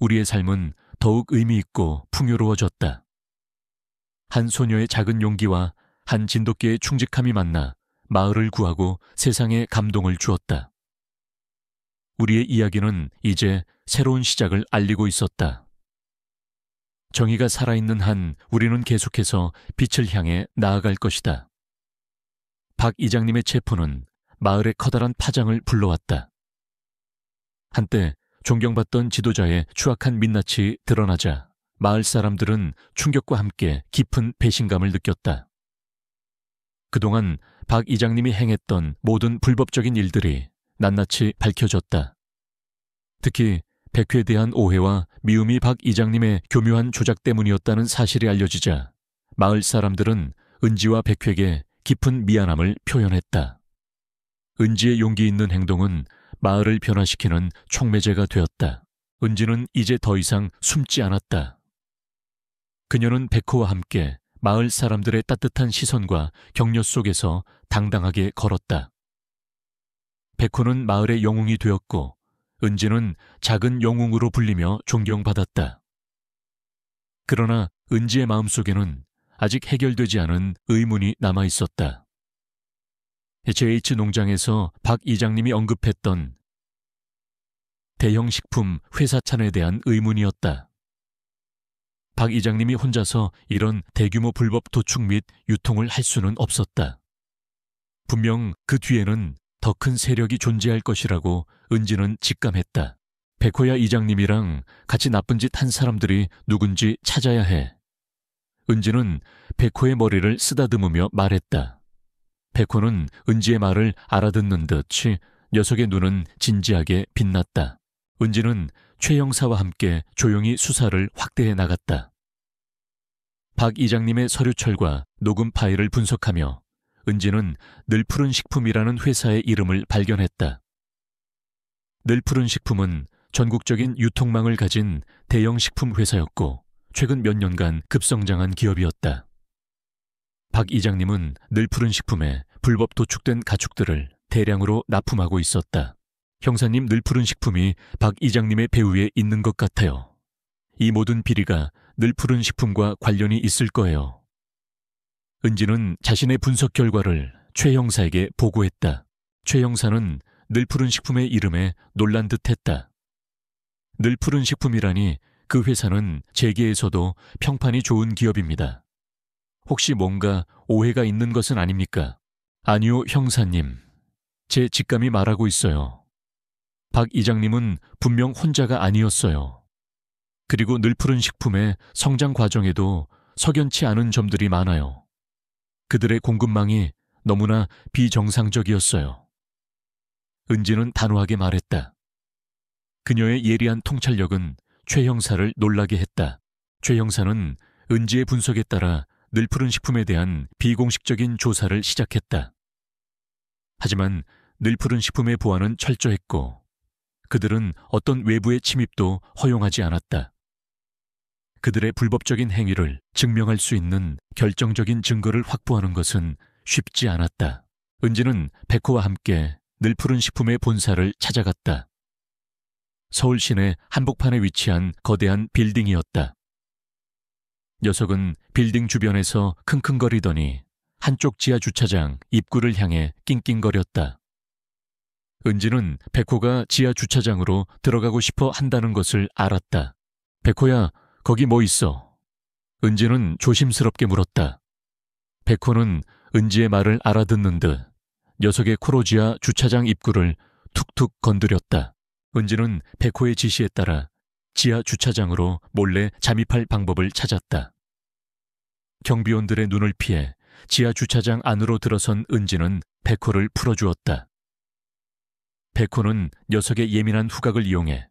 우리의 삶은 더욱 의미 있고 풍요로워졌다. 한 소녀의 작은 용기와 한 진돗개의 충직함이 만나 마을을 구하고 세상에 감동을 주었다. 우리의 이야기는 이제 새로운 시작을 알리고 있었다. 정의가 살아있는 한 우리는 계속해서 빛을 향해 나아갈 것이다. 박 이장님의 체포는 마을의 커다란 파장을 불러왔다. 한때 존경받던 지도자의 추악한 민낯이 드러나자 마을 사람들은 충격과 함께 깊은 배신감을 느꼈다. 그동안 박 이장님이 행했던 모든 불법적인 일들이 낱낱이 밝혀졌다. 특히 백회에 대한 오해와 미움이 박 이장님의 교묘한 조작 때문이었다는 사실이 알려지자 마을 사람들은 은지와 백회에게 깊은 미안함을 표현했다. 은지의 용기 있는 행동은 마을을 변화시키는 촉매제가 되었다. 은지는 이제 더 이상 숨지 않았다. 그녀는 백호와 함께 마을 사람들의 따뜻한 시선과 격려 속에서 당당하게 걸었다. 백호는 마을의 영웅이 되었고 은지는 작은 영웅으로 불리며 존경받았다. 그러나 은지의 마음속에는 아직 해결되지 않은 의문이 남아 있었다. JH 농장에서 박 이장님이 언급했던 대형 식품 회사 찬에 대한 의문이었다. 박 이장님이 혼자서 이런 대규모 불법 도축 및 유통을 할 수는 없었다. 분명 그 뒤에는 더 큰 세력이 존재할 것이라고 은지는 직감했다. 백호야 이장님이랑 같이 나쁜 짓 한 사람들이 누군지 찾아야 해. 은지는 백호의 머리를 쓰다듬으며 말했다. 백호는 은지의 말을 알아듣는 듯이 녀석의 눈은 진지하게 빛났다. 은지는 최 형사와 함께 조용히 수사를 확대해 나갔다. 박 이장님의 서류철과 녹음 파일을 분석하며 은지는 늘푸른 식품이라는 회사의 이름을 발견했다. 늘푸른 식품은 전국적인 유통망을 가진 대형 식품 회사였고 최근 몇 년간 급성장한 기업이었다. 박 이장님은 늘푸른 식품에 불법 도축된 가축들을 대량으로 납품하고 있었다. 형사님, 늘푸른 식품이 박 이장님의 배후에 있는 것 같아요. 이 모든 비리가 늘푸른 식품과 관련이 있을 거예요. 은지는 자신의 분석 결과를 최 형사에게 보고했다. 최 형사는 늘푸른 식품의 이름에 놀란 듯했다. 늘푸른 식품이라니 그 회사는 재계에서도 평판이 좋은 기업입니다. 혹시 뭔가 오해가 있는 것은 아닙니까? 아니요, 형사님. 제 직감이 말하고 있어요. 박 이장님은 분명 혼자가 아니었어요. 그리고 늘푸른 식품의 성장 과정에도 석연치 않은 점들이 많아요. 그들의 공급망이 너무나 비정상적이었어요. 은지는 단호하게 말했다. 그녀의 예리한 통찰력은 최 형사를 놀라게 했다. 최 형사는 은지의 분석에 따라 늘푸른 식품에 대한 비공식적인 조사를 시작했다. 하지만 늘푸른 식품의 보안은 철저했고 그들은 어떤 외부의 침입도 허용하지 않았다. 그들의 불법적인 행위를 증명할 수 있는 결정적인 증거를 확보하는 것은 쉽지 않았다. 은지는 백호와 함께 늘푸른 식품의 본사를 찾아갔다. 서울 시내 한복판에 위치한 거대한 빌딩이었다. 녀석은 빌딩 주변에서 킁킁거리더니 한쪽 지하 주차장 입구를 향해 낑낑거렸다. 은지는 백호가 지하 주차장으로 들어가고 싶어 한다는 것을 알았다. 백호야, 거기 뭐 있어? 은지는 조심스럽게 물었다. 백호는 은지의 말을 알아듣는 듯 녀석의 코로 지하 주차장 입구를 툭툭 건드렸다. 은지는 백호의 지시에 따라 지하 주차장으로 몰래 잠입할 방법을 찾았다. 경비원들의 눈을 피해 지하 주차장 안으로 들어선 은지는 백호를 풀어주었다. 백호는 녀석의 예민한 후각을 이용해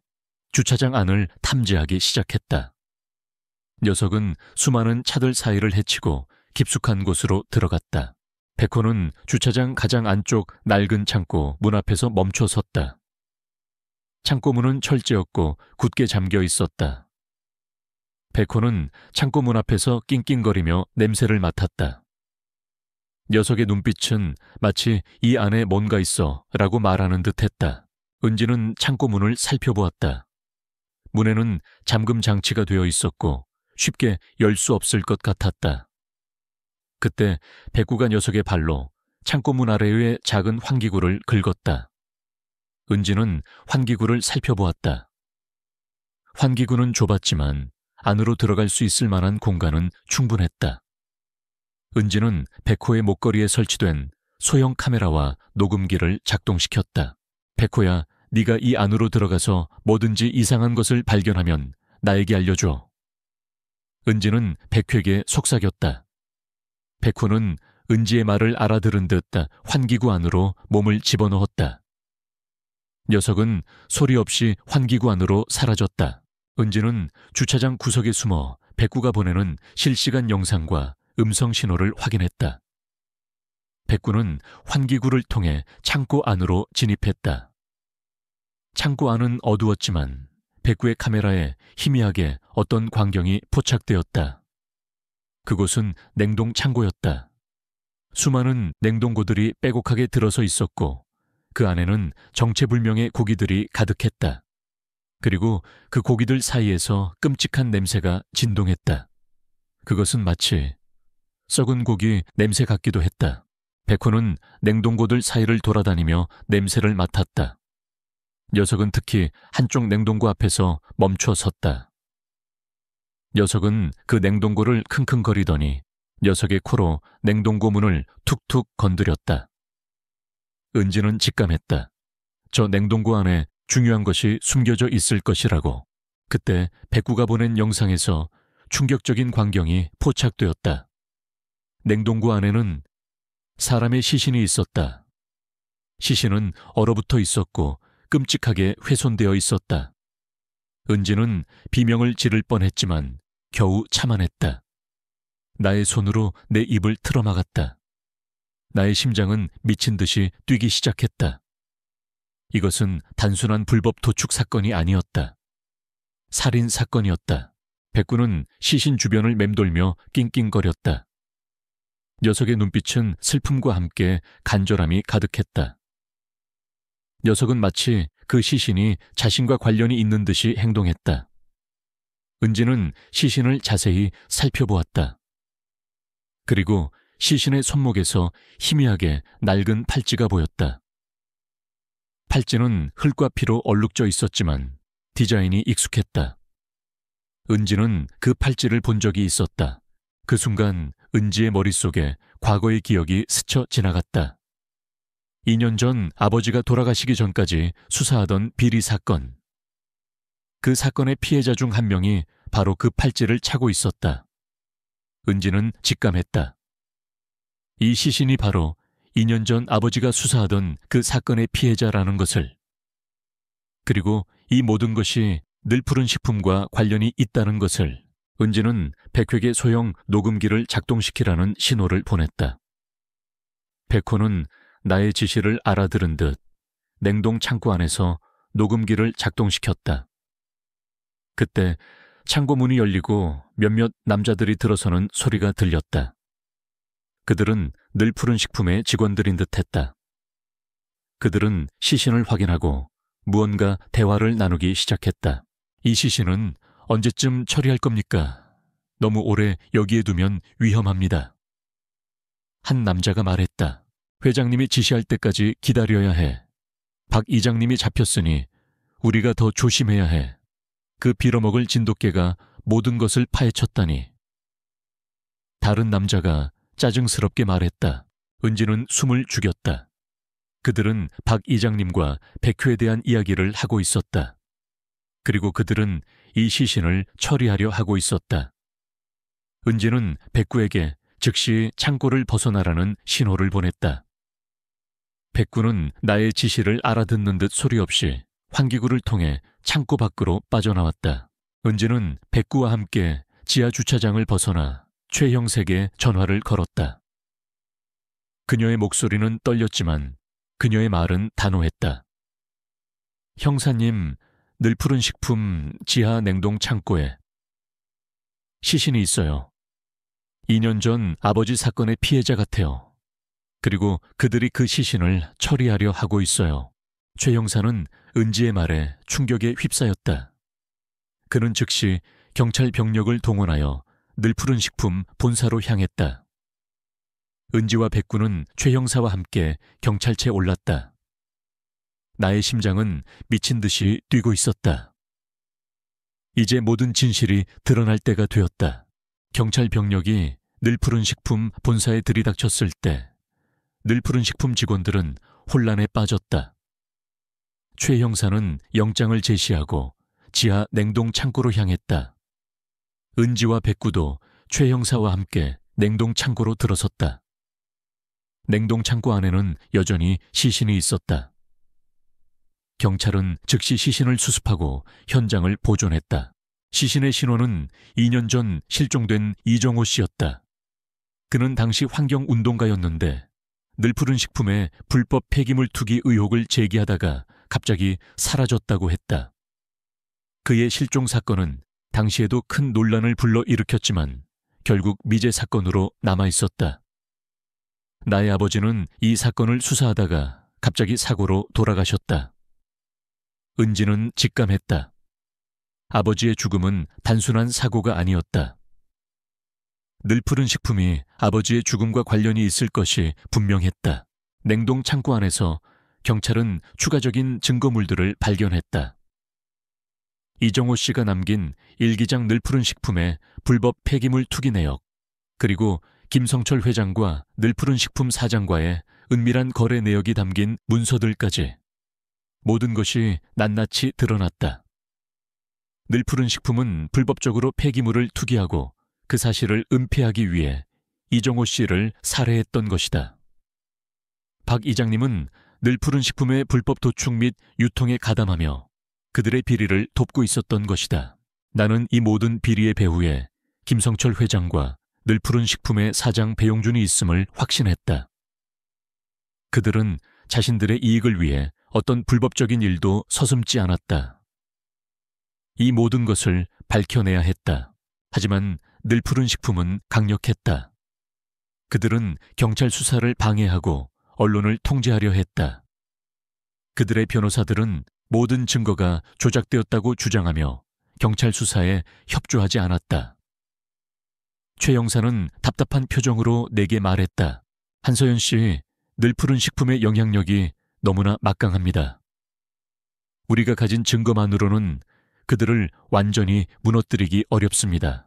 주차장 안을 탐지하기 시작했다. 녀석은 수많은 차들 사이를 헤치고 깊숙한 곳으로 들어갔다. 백호는 주차장 가장 안쪽 낡은 창고 문 앞에서 멈춰 섰다. 창고 문은 철제였고 굳게 잠겨 있었다. 백호는 창고 문 앞에서 낑낑거리며 냄새를 맡았다. 녀석의 눈빛은 마치 이 안에 뭔가 있어 라고 말하는 듯했다. 은지는 창고 문을 살펴보았다. 문에는 잠금 장치가 되어 있었고 쉽게 열 수 없을 것 같았다. 그때 백구가 녀석의 발로 창고 문 아래의 작은 환기구를 긁었다. 은지는 환기구를 살펴보았다. 환기구는 좁았지만 안으로 들어갈 수 있을 만한 공간은 충분했다. 은지는 백호의 목걸이에 설치된 소형 카메라와 녹음기를 작동시켰다. 백호야, 네가 이 안으로 들어가서 뭐든지 이상한 것을 발견하면 나에게 알려줘. 은지는 백호에게 속삭였다. 백호는 은지의 말을 알아들은 듯 환기구 안으로 몸을 집어넣었다. 녀석은 소리 없이 환기구 안으로 사라졌다. 은지는 주차장 구석에 숨어 백구가 보내는 실시간 영상과 음성 신호를 확인했다. 백구는 환기구를 통해 창고 안으로 진입했다. 창고 안은 어두웠지만 백구의 카메라에 희미하게 어떤 광경이 포착되었다. 그곳은 냉동 창고였다. 수많은 냉동고들이 빼곡하게 들어서 있었고 그 안에는 정체불명의 고기들이 가득했다. 그리고 그 고기들 사이에서 끔찍한 냄새가 진동했다. 그것은 마치 썩은 고기 냄새 같기도 했다. 백호는 냉동고들 사이를 돌아다니며 냄새를 맡았다. 녀석은 특히 한쪽 냉동고 앞에서 멈춰 섰다. 녀석은 그 냉동고를 킁킁거리더니 녀석의 코로 냉동고 문을 툭툭 건드렸다. 은지는 직감했다. 저 냉동고 안에 중요한 것이 숨겨져 있을 것이라고. 그때 백구가 보낸 영상에서 충격적인 광경이 포착되었다. 냉동고 안에는 사람의 시신이 있었다. 시신은 얼어붙어 있었고 끔찍하게 훼손되어 있었다. 은지는 비명을 지를 뻔했지만 겨우 참아냈다. 나의 손으로 내 입을 틀어막았다. 나의 심장은 미친 듯이 뛰기 시작했다. 이것은 단순한 불법 도축 사건이 아니었다. 살인 사건이었다. 백구는 시신 주변을 맴돌며 낑낑거렸다. 녀석의 눈빛은 슬픔과 함께 간절함이 가득했다. 녀석은 마치 그 시신이 자신과 관련이 있는 듯이 행동했다. 은지는 시신을 자세히 살펴보았다. 그리고 시신의 손목에서 희미하게 낡은 팔찌가 보였다. 팔찌는 흙과 피로 얼룩져 있었지만 디자인이 익숙했다. 은지는 그 팔찌를 본 적이 있었다. 그 순간 은지의 머릿속에 과거의 기억이 스쳐 지나갔다. 2년 전 아버지가 돌아가시기 전까지 수사하던 비리 사건. 그 사건의 피해자 중 한 명이 바로 그 팔찌를 차고 있었다. 은지는 직감했다. 이 시신이 바로 2년 전 아버지가 수사하던 그 사건의 피해자라는 것을. 그리고 이 모든 것이 늘푸른 식품과 관련이 있다는 것을. 은지는 백회계 소형 녹음기를 작동시키라는 신호를 보냈다. 백호는 나의 지시를 알아들은 듯 냉동 창고 안에서 녹음기를 작동시켰다. 그때 창고 문이 열리고 몇몇 남자들이 들어서는 소리가 들렸다. 그들은 늘푸른 식품의 직원들인 듯했다. 그들은 시신을 확인하고 무언가 대화를 나누기 시작했다. 이 시신은 언제쯤 처리할 겁니까? 너무 오래 여기에 두면 위험합니다. 한 남자가 말했다. 회장님이 지시할 때까지 기다려야 해. 박 이장님이 잡혔으니 우리가 더 조심해야 해. 그 빌어먹을 진돗개가 모든 것을 파헤쳤다니. 다른 남자가 짜증스럽게 말했다. 은지는 숨을 죽였다. 그들은 박 이장님과 백회에 대한 이야기를 하고 있었다. 그리고 그들은 이 시신을 처리하려 하고 있었다. 은지는 백구에게 즉시 창고를 벗어나라는 신호를 보냈다. 백구는 나의 지시를 알아듣는 듯 소리 없이 환기구를 통해 창고 밖으로 빠져나왔다. 은지는 백구와 함께 지하 주차장을 벗어나 최형색에 전화를 걸었다. 그녀의 목소리는 떨렸지만 그녀의 말은 단호했다. 형사님, 늘푸른 식품 지하 냉동 창고에 시신이 있어요. 2년 전 아버지 사건의 피해자 같아요. 그리고 그들이 그 시신을 처리하려 하고 있어요. 최 형사는 은지의 말에 충격에 휩싸였다. 그는 즉시 경찰 병력을 동원하여 늘푸른 식품 본사로 향했다. 은지와 백구는 최 형사와 함께 경찰차에 올랐다. 나의 심장은 미친 듯이 뛰고 있었다. 이제 모든 진실이 드러날 때가 되었다. 경찰 병력이 늘푸른 식품 본사에 들이닥쳤을 때 늘푸른 식품 직원들은 혼란에 빠졌다. 최 형사는 영장을 제시하고 지하 냉동 창고로 향했다. 은지와 백구도 최 형사와 함께 냉동 창고로 들어섰다. 냉동 창고 안에는 여전히 시신이 있었다. 경찰은 즉시 시신을 수습하고 현장을 보존했다. 시신의 신원은 2년 전 실종된 이정호 씨였다. 그는 당시 환경운동가였는데 늘푸른 식품에 불법 폐기물 투기 의혹을 제기하다가 갑자기 사라졌다고 했다. 그의 실종 사건은 당시에도 큰 논란을 불러일으켰지만 결국 미제 사건으로 남아있었다. 나의 아버지는 이 사건을 수사하다가 갑자기 사고로 돌아가셨다. 은지는 직감했다. 아버지의 죽음은 단순한 사고가 아니었다. 늘푸른 식품이 아버지의 죽음과 관련이 있을 것이 분명했다. 냉동 창고 안에서 경찰은 추가적인 증거물들을 발견했다. 이정호 씨가 남긴 일기장 늘푸른 식품의 불법 폐기물 투기 내역, 그리고 김성철 회장과 늘푸른 식품 사장과의 은밀한 거래 내역이 담긴 문서들까지 모든 것이 낱낱이 드러났다. 늘푸른 식품은 불법적으로 폐기물을 투기하고 그 사실을 은폐하기 위해 이정호 씨를 살해했던 것이다. 박 이장님은 늘푸른 식품의 불법 도축 및 유통에 가담하며 그들의 비리를 돕고 있었던 것이다. 나는 이 모든 비리의 배후에 김성철 회장과 늘푸른 식품의 사장 배용준이 있음을 확신했다. 그들은 자신들의 이익을 위해 어떤 불법적인 일도 서슴지 않았다. 이 모든 것을 밝혀내야 했다. 하지만 늘푸른 식품은 강력했다. 그들은 경찰 수사를 방해하고 언론을 통제하려 했다. 그들의 변호사들은 모든 증거가 조작되었다고 주장하며 경찰 수사에 협조하지 않았다. 최 형사는 답답한 표정으로 내게 말했다. 한서연 씨, 늘푸른 식품의 영향력이 너무나 막강합니다. 우리가 가진 증거만으로는 그들을 완전히 무너뜨리기 어렵습니다.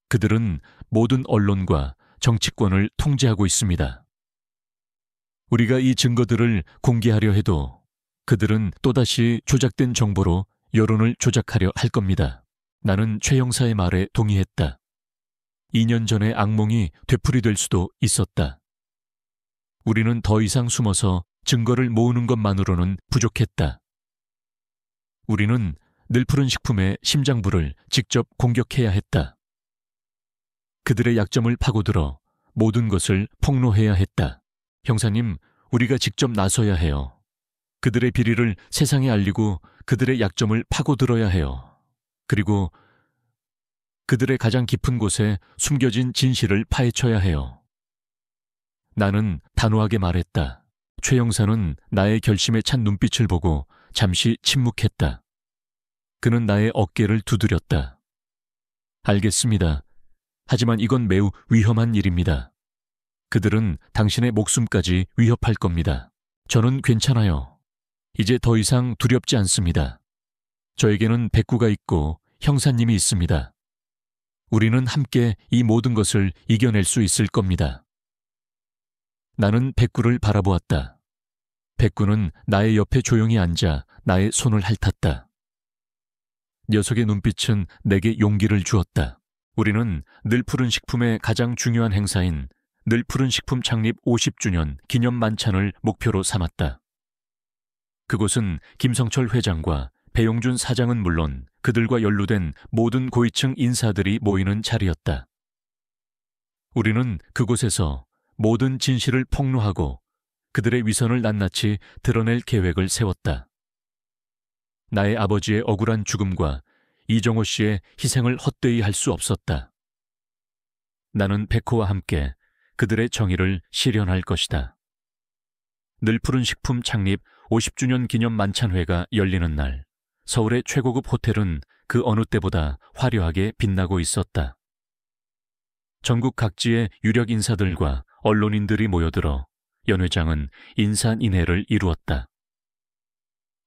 그들은 모든 언론과 정치권을 통제하고 있습니다. 우리가 이 증거들을 공개하려 해도 그들은 또다시 조작된 정보로 여론을 조작하려 할 겁니다. 나는 최 형사의 말에 동의했다. 2년 전의 악몽이 되풀이될 수도 있었다. 우리는 더 이상 숨어서 증거를 모으는 것만으로는 부족했다. 우리는 늘푸른 식품의 심장부를 직접 공격해야 했다. 그들의 약점을 파고들어 모든 것을 폭로해야 했다. 형사님, 우리가 직접 나서야 해요. 그들의 비리를 세상에 알리고 그들의 약점을 파고들어야 해요. 그리고 그들의 가장 깊은 곳에 숨겨진 진실을 파헤쳐야 해요. 나는 단호하게 말했다. 최 형사는 나의 결심에 찬 눈빛을 보고 잠시 침묵했다. 그는 나의 어깨를 두드렸다. 알겠습니다. 하지만 이건 매우 위험한 일입니다. 그들은 당신의 목숨까지 위협할 겁니다. 저는 괜찮아요. 이제 더 이상 두렵지 않습니다. 저에게는 백구가 있고 형사님이 있습니다. 우리는 함께 이 모든 것을 이겨낼 수 있을 겁니다. 나는 백구를 바라보았다. 백구는 나의 옆에 조용히 앉아 나의 손을 핥았다. 녀석의 눈빛은 내게 용기를 주었다. 우리는 늘푸른 식품의 가장 중요한 행사인 늘푸른 식품 창립 50주년 기념 만찬을 목표로 삼았다. 그곳은 김성철 회장과 배용준 사장은 물론 그들과 연루된 모든 고위층 인사들이 모이는 자리였다. 우리는 그곳에서 모든 진실을 폭로하고 그들의 위선을 낱낱이 드러낼 계획을 세웠다. 나의 아버지의 억울한 죽음과 이정호 씨의 희생을 헛되이 할 수 없었다. 나는 백호와 함께 그들의 정의를 실현할 것이다. 늘푸른 식품 창립 50주년 기념 만찬회가 열리는 날, 서울의 최고급 호텔은 그 어느 때보다 화려하게 빛나고 있었다. 전국 각지의 유력 인사들과 언론인들이 모여들어 연 회장은 인산인해를 이루었다.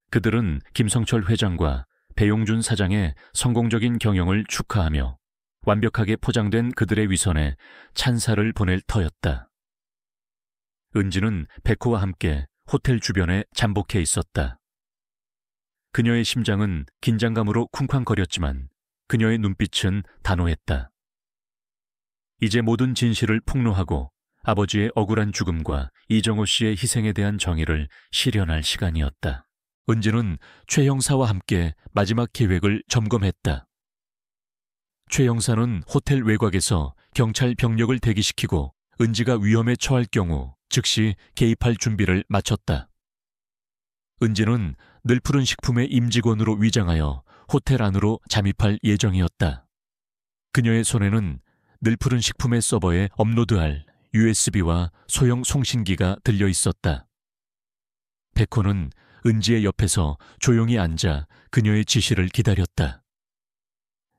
그들은 김성철 회장과 배용준 사장의 성공적인 경영을 축하하며 완벽하게 포장된 그들의 위선에 찬사를 보낼 터였다. 은지는 백호와 함께 호텔 주변에 잠복해 있었다. 그녀의 심장은 긴장감으로 쿵쾅거렸지만 그녀의 눈빛은 단호했다. 이제 모든 진실을 폭로하고 아버지의 억울한 죽음과 이정호 씨의 희생에 대한 정의를 실현할 시간이었다. 은지는 최 형사와 함께 마지막 계획을 점검했다. 최 형사는 호텔 외곽에서 경찰 병력을 대기시키고 은지가 위험에 처할 경우 즉시 개입할 준비를 마쳤다. 은지는 늘푸른 식품의 임직원으로 위장하여 호텔 안으로 잠입할 예정이었다. 그녀의 손에는 늘푸른 식품의 서버에 업로드할 USB와 소형 송신기가 들려 있었다. 백호는 은지의 옆에서 조용히 앉아 그녀의 지시를 기다렸다.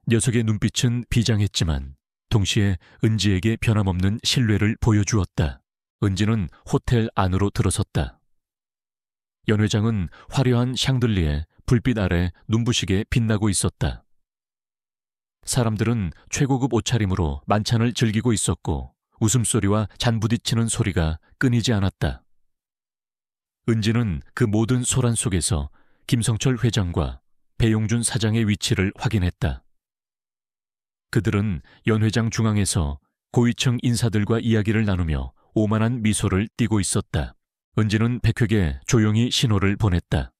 녀석의 눈빛은 비장했지만 동시에 은지에게 변함없는 신뢰를 보여주었다. 은지는 호텔 안으로 들어섰다. 연 회장은 화려한 샹들리에 불빛 아래 눈부시게 빛나고 있었다. 사람들은 최고급 옷차림으로 만찬을 즐기고 있었고 웃음소리와 잔부딪히는 소리가 끊이지 않았다. 은지는 그 모든 소란 속에서 김성철 회장과 배용준 사장의 위치를 확인했다. 그들은 연 회장 중앙에서 고위층 인사들과 이야기를 나누며 오만한 미소를 띠고 있었다. 은지는 백호에게 조용히 신호를 보냈다.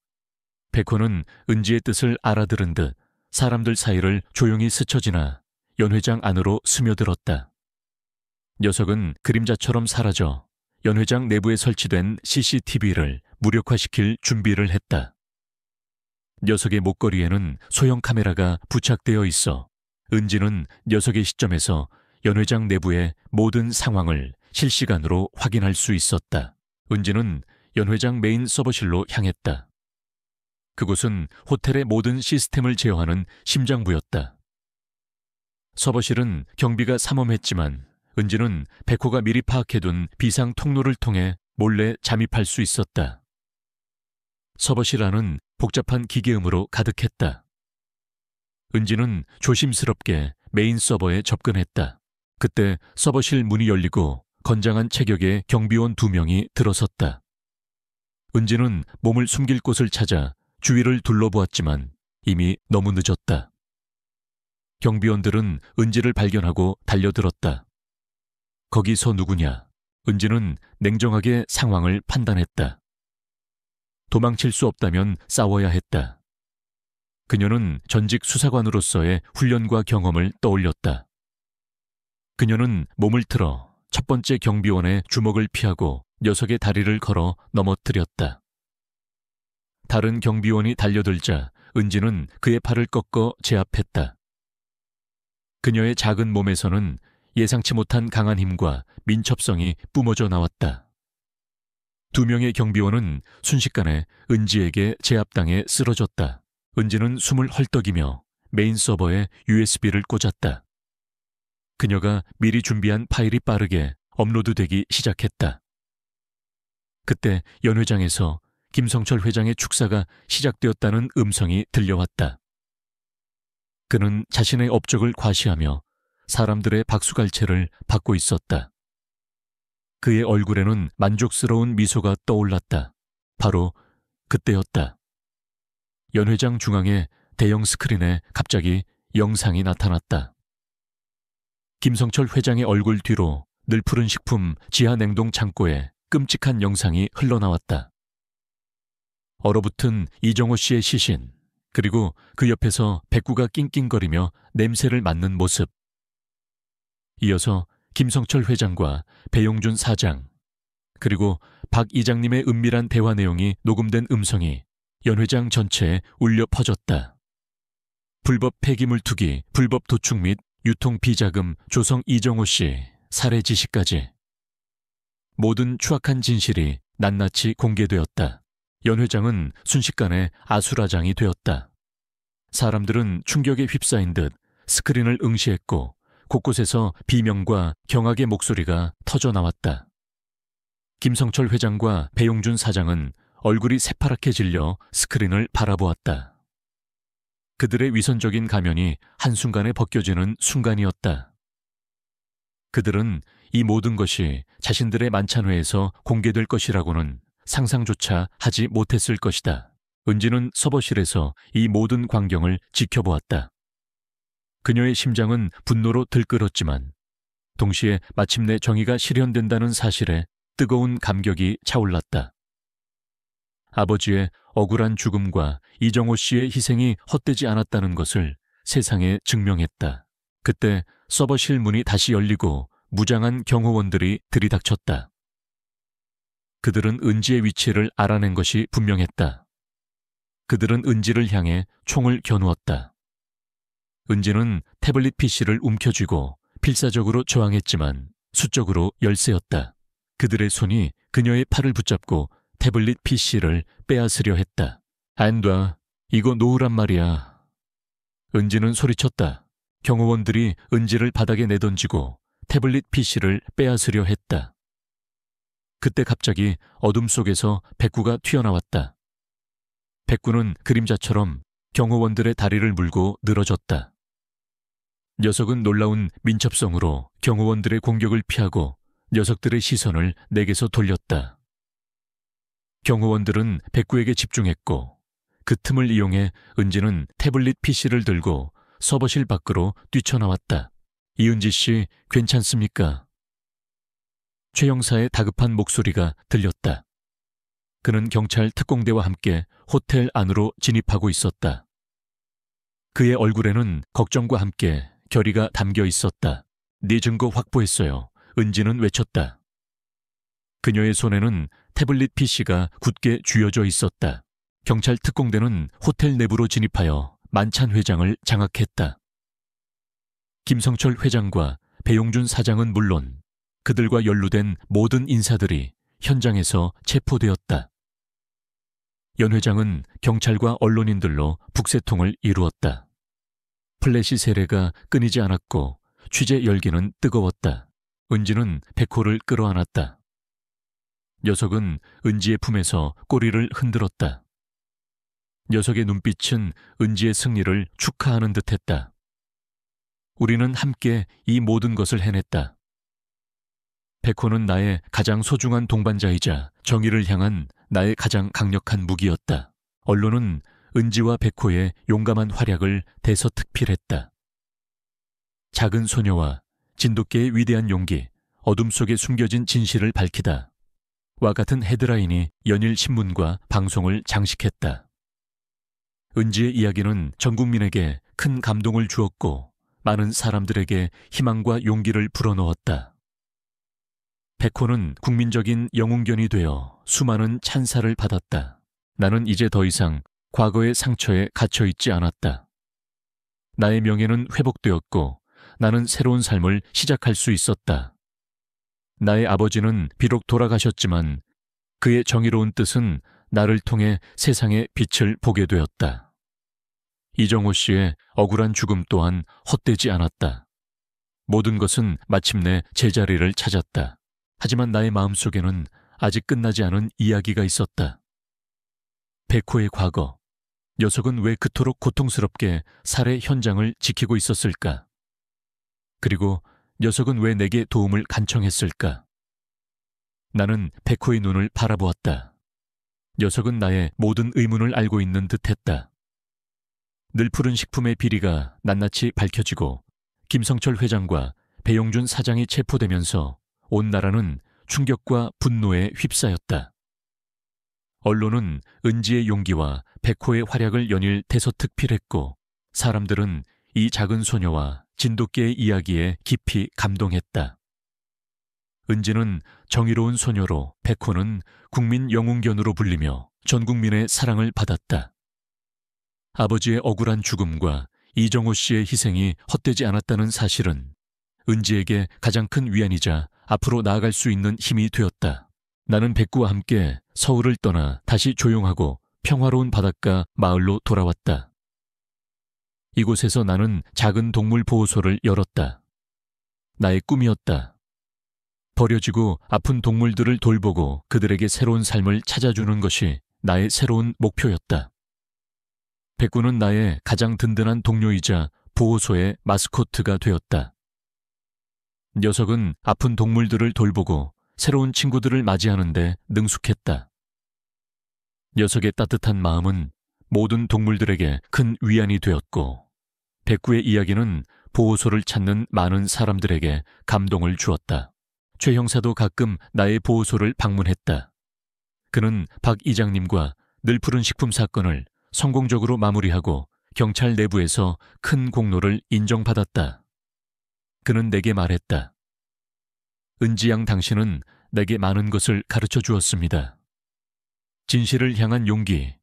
백호는 은지의 뜻을 알아들은 듯 사람들 사이를 조용히 스쳐 지나 연 회장 안으로 스며들었다. 녀석은 그림자처럼 사라져 연 회장 내부에 설치된 CCTV를 무력화시킬 준비를 했다. 녀석의 목걸이에는 소형 카메라가 부착되어 있어 은지는 녀석의 시점에서 연 회장 내부의 모든 상황을 실시간으로 확인할 수 있었다. 은지는 연 회장 메인 서버실로 향했다. 그곳은 호텔의 모든 시스템을 제어하는 심장부였다. 서버실은 경비가 삼엄했지만 은지는 백호가 미리 파악해둔 비상 통로를 통해 몰래 잠입할 수 있었다. 서버실 안은 복잡한 기계음으로 가득했다. 은지는 조심스럽게 메인 서버에 접근했다. 그때 서버실 문이 열리고 건장한 체격의 경비원 2명이 들어섰다. 은지는 몸을 숨길 곳을 찾아 주위를 둘러보았지만 이미 너무 늦었다. 경비원들은 은지를 발견하고 달려들었다. 거기서 누구냐? 은지는 냉정하게 상황을 판단했다. 도망칠 수 없다면 싸워야 했다. 그녀는 전직 수사관으로서의 훈련과 경험을 떠올렸다. 그녀는 몸을 틀어 첫 번째 경비원의 주먹을 피하고 녀석의 다리를 걸어 넘어뜨렸다. 다른 경비원이 달려들자 은지는 그의 팔을 꺾어 제압했다. 그녀의 작은 몸에서는 예상치 못한 강한 힘과 민첩성이 뿜어져 나왔다. 2명의 경비원은 순식간에 은지에게 제압당해 쓰러졌다. 은지는 숨을 헐떡이며 메인 서버에 USB를 꽂았다. 그녀가 미리 준비한 파일이 빠르게 업로드되기 시작했다. 그때 연 회장에서 김성철 회장의 축사가 시작되었다는 음성이 들려왔다. 그는 자신의 업적을 과시하며 사람들의 박수갈채를 받고 있었다. 그의 얼굴에는 만족스러운 미소가 떠올랐다. 바로 그때였다. 연 회장 중앙의 대형 스크린에 갑자기 영상이 나타났다. 김성철 회장의 얼굴 뒤로 늘 푸른 식품 지하 냉동 창고에 끔찍한 영상이 흘러나왔다. 얼어붙은 이정호 씨의 시신, 그리고 그 옆에서 백구가 낑낑거리며 냄새를 맡는 모습. 이어서 김성철 회장과 배용준 사장, 그리고 박 이장님의 은밀한 대화 내용이 녹음된 음성이 연 회장 전체에 울려 퍼졌다. 불법 폐기물 투기, 불법 도축 및 유통 비자금 조성 이정호 씨 살해 지시까지. 모든 추악한 진실이 낱낱이 공개되었다. 연 회장은 순식간에 아수라장이 되었다. 사람들은 충격에 휩싸인 듯 스크린을 응시했고 곳곳에서 비명과 경악의 목소리가 터져나왔다. 김성철 회장과 배용준 사장은 얼굴이 새파랗게 질려 스크린을 바라보았다. 그들의 위선적인 가면이 한순간에 벗겨지는 순간이었다. 그들은 이 모든 것이 자신들의 만찬회에서 공개될 것이라고는 상상조차 하지 못했을 것이다. 은지는 서버실에서 이 모든 광경을 지켜보았다. 그녀의 심장은 분노로 들끓었지만 동시에 마침내 정의가 실현된다는 사실에 뜨거운 감격이 차올랐다. 아버지의 억울한 죽음과 이정호 씨의 희생이 헛되지 않았다는 것을 세상에 증명했다. 그때 서버실 문이 다시 열리고 무장한 경호원들이 들이닥쳤다. 그들은 은지의 위치를 알아낸 것이 분명했다. 그들은 은지를 향해 총을 겨누었다. 은지는 태블릿 PC를 움켜쥐고 필사적으로 저항했지만 수적으로 열세였다. 그들의 손이 그녀의 팔을 붙잡고 태블릿 PC를 빼앗으려 했다. 안 돼. 이거 놓으란 말이야. 은지는 소리쳤다. 경호원들이 은지를 바닥에 내던지고 태블릿 PC를 빼앗으려 했다. 그때 갑자기 어둠 속에서 백구가 튀어나왔다. 백구는 그림자처럼 경호원들의 다리를 물고 늘어졌다. 녀석은 놀라운 민첩성으로 경호원들의 공격을 피하고 녀석들의 시선을 내게서 돌렸다. 경호원들은 백구에게 집중했고 그 틈을 이용해 은지는 태블릿 PC를 들고 서버실 밖으로 뛰쳐나왔다. 이은지 씨, 괜찮습니까? 최 형사의 다급한 목소리가 들렸다. 그는 경찰 특공대와 함께 호텔 안으로 진입하고 있었다. 그의 얼굴에는 걱정과 함께 결의가 담겨 있었다. 네 증거 확보했어요. 은지는 외쳤다. 그녀의 손에는 태블릿 PC가 굳게 쥐어져 있었다. 경찰 특공대는 호텔 내부로 진입하여 만찬 회장을 장악했다. 김성철 회장과 배용준 사장은 물론 그들과 연루된 모든 인사들이 현장에서 체포되었다. 연 회장은 경찰과 언론인들로 북새통을 이루었다. 플래시 세례가 끊이지 않았고 취재 열기는 뜨거웠다. 은지는 백호를 끌어안았다. 녀석은 은지의 품에서 꼬리를 흔들었다. 녀석의 눈빛은 은지의 승리를 축하하는 듯했다. 우리는 함께 이 모든 것을 해냈다. 백호는 나의 가장 소중한 동반자이자 정의를 향한 나의 가장 강력한 무기였다. 언론은 은지와 백호의 용감한 활약을 대서특필했다. 작은 소녀와 진돗개의 위대한 용기, 어둠 속에 숨겨진 진실을 밝히다. 와 같은 헤드라인이 연일 신문과 방송을 장식했다. 은지의 이야기는 전 국민에게 큰 감동을 주었고 많은 사람들에게 희망과 용기를 불어넣었다. 백호는 국민적인 영웅견이 되어 수많은 찬사를 받았다. 나는 이제 더 이상 과거의 상처에 갇혀있지 않았다. 나의 명예는 회복되었고 나는 새로운 삶을 시작할 수 있었다. 나의 아버지는 비록 돌아가셨지만 그의 정의로운 뜻은 나를 통해 세상의 빛을 보게 되었다. 이정호 씨의 억울한 죽음 또한 헛되지 않았다. 모든 것은 마침내 제자리를 찾았다. 하지만 나의 마음속에는 아직 끝나지 않은 이야기가 있었다. 백호의 과거, 녀석은 왜 그토록 고통스럽게 살해 현장을 지키고 있었을까? 그리고 녀석은 왜 내게 도움을 간청했을까? 나는 백호의 눈을 바라보았다. 녀석은 나의 모든 의문을 알고 있는 듯했다. 늘 푸른 식품의 비리가 낱낱이 밝혀지고 김성철 회장과 배용준 사장이 체포되면서 온 나라는 충격과 분노에 휩싸였다. 언론은 은지의 용기와 백호의 활약을 연일 대서특필했고 사람들은 이 작은 소녀와 진돗개의 이야기에 깊이 감동했다. 은지는 정의로운 소녀로 백호는 국민 영웅견으로 불리며 전 국민의 사랑을 받았다. 아버지의 억울한 죽음과 이정호 씨의 희생이 헛되지 않았다는 사실은 은지에게 가장 큰 위안이자 앞으로 나아갈 수 있는 힘이 되었다. 나는 백구와 함께 서울을 떠나 다시 조용하고 평화로운 바닷가 마을로 돌아왔다. 이곳에서 나는 작은 동물 보호소를 열었다. 나의 꿈이었다. 버려지고 아픈 동물들을 돌보고 그들에게 새로운 삶을 찾아주는 것이 나의 새로운 목표였다. 백구는 나의 가장 든든한 동료이자 보호소의 마스코트가 되었다. 녀석은 아픈 동물들을 돌보고 새로운 친구들을 맞이하는데 능숙했다. 녀석의 따뜻한 마음은 모든 동물들에게 큰 위안이 되었고 백구의 이야기는 보호소를 찾는 많은 사람들에게 감동을 주었다. 최 형사도 가끔 나의 보호소를 방문했다. 그는 박 이장님과 늘 푸른 식품 사건을 성공적으로 마무리하고 경찰 내부에서 큰 공로를 인정받았다. 그는 내게 말했다. 은지양 당신은 내게 많은 것을 가르쳐 주었습니다. 진실을 향한 용기,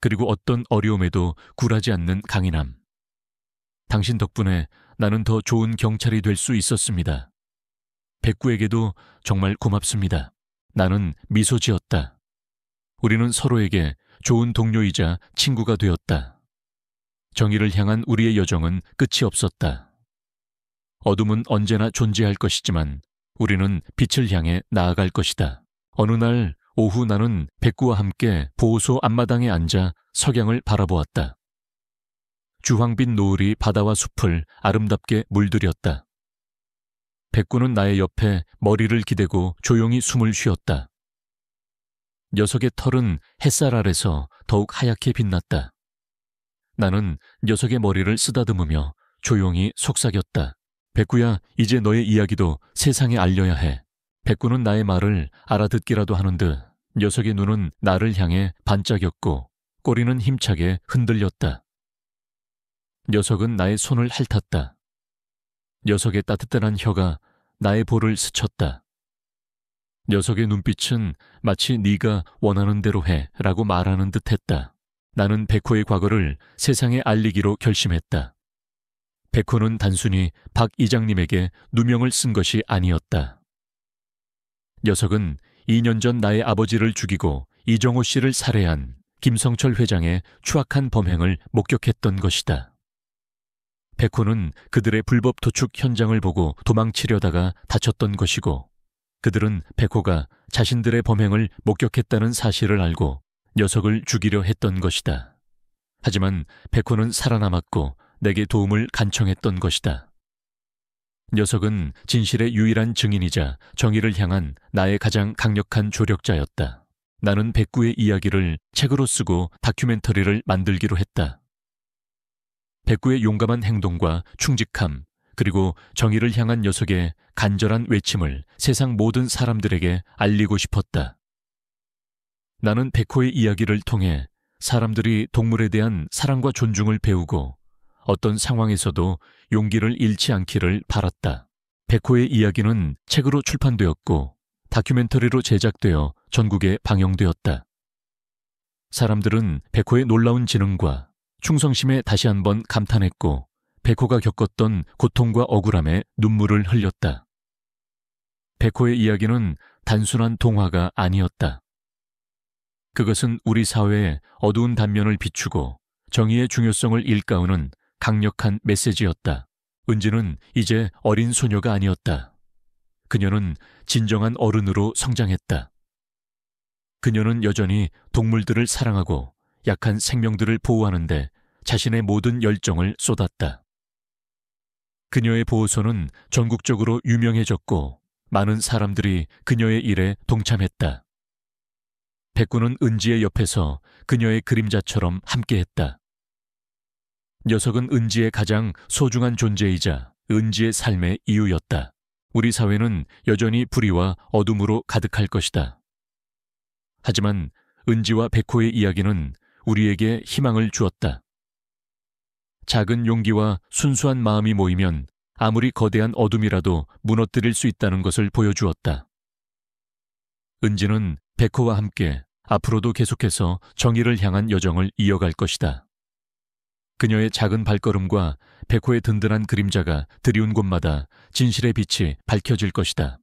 그리고 어떤 어려움에도 굴하지 않는 강인함. 당신 덕분에 나는 더 좋은 경찰이 될 수 있었습니다. 백구에게도 정말 고맙습니다. 나는 미소 지었다. 우리는 서로에게 좋은 동료이자 친구가 되었다. 정의를 향한 우리의 여정은 끝이 없었다. 어둠은 언제나 존재할 것이지만 우리는 빛을 향해 나아갈 것이다. 어느 날 오후 나는 백구와 함께 보호소 앞마당에 앉아 석양을 바라보았다. 주황빛 노을이 바다와 숲을 아름답게 물들였다. 백구는 나의 옆에 머리를 기대고 조용히 숨을 쉬었다. 녀석의 털은 햇살 아래서 더욱 하얗게 빛났다. 나는 녀석의 머리를 쓰다듬으며 조용히 속삭였다. 백구야, 이제 너의 이야기도 세상에 알려야 해. 백구는 나의 말을 알아듣기라도 하는 듯 녀석의 눈은 나를 향해 반짝였고 꼬리는 힘차게 흔들렸다. 녀석은 나의 손을 핥았다. 녀석의 따뜻한 혀가 나의 볼을 스쳤다. 녀석의 눈빛은 마치 네가 원하는 대로 해라고 말하는 듯했다. 나는 백호의 과거를 세상에 알리기로 결심했다. 백호는 단순히 박 이장님에게 누명을 쓴 것이 아니었다. 녀석은 2년 전 나의 아버지를 죽이고 이정호 씨를 살해한 김성철 회장의 추악한 범행을 목격했던 것이다. 백호는 그들의 불법 도축 현장을 보고 도망치려다가 다쳤던 것이고, 그들은 백호가 자신들의 범행을 목격했다는 사실을 알고 녀석을 죽이려 했던 것이다. 하지만 백호는 살아남았고 내게 도움을 간청했던 것이다. 녀석은 진실의 유일한 증인이자 정의를 향한 나의 가장 강력한 조력자였다. 나는 백구의 이야기를 책으로 쓰고 다큐멘터리를 만들기로 했다. 백구의 용감한 행동과 충직함, 그리고 정의를 향한 녀석의 간절한 외침을 세상 모든 사람들에게 알리고 싶었다. 나는 백호의 이야기를 통해 사람들이 동물에 대한 사랑과 존중을 배우고 어떤 상황에서도 용기를 잃지 않기를 바랐다. 백호의 이야기는 책으로 출판되었고 다큐멘터리로 제작되어 전국에 방영되었다. 사람들은 백호의 놀라운 지능과 충성심에 다시 한번 감탄했고, 백호가 겪었던 고통과 억울함에 눈물을 흘렸다. 백호의 이야기는 단순한 동화가 아니었다. 그것은 우리 사회의 어두운 단면을 비추고 정의의 중요성을 일깨우는 강력한 메시지였다. 은지는 이제 어린 소녀가 아니었다. 그녀는 진정한 어른으로 성장했다. 그녀는 여전히 동물들을 사랑하고 약한 생명들을 보호하는데 자신의 모든 열정을 쏟았다. 그녀의 보호소는 전국적으로 유명해졌고 많은 사람들이 그녀의 일에 동참했다. 백구는 은지의 옆에서 그녀의 그림자처럼 함께했다. 녀석은 은지의 가장 소중한 존재이자 은지의 삶의 이유였다. 우리 사회는 여전히 불의와 어둠으로 가득할 것이다. 하지만 은지와 백호의 이야기는 우리에게 희망을 주었다. 작은 용기와 순수한 마음이 모이면 아무리 거대한 어둠이라도 무너뜨릴 수 있다는 것을 보여주었다. 은지는 백호와 함께 앞으로도 계속해서 정의를 향한 여정을 이어갈 것이다. 그녀의 작은 발걸음과 백호의 든든한 그림자가 드리운 곳마다 진실의 빛이 밝혀질 것이다.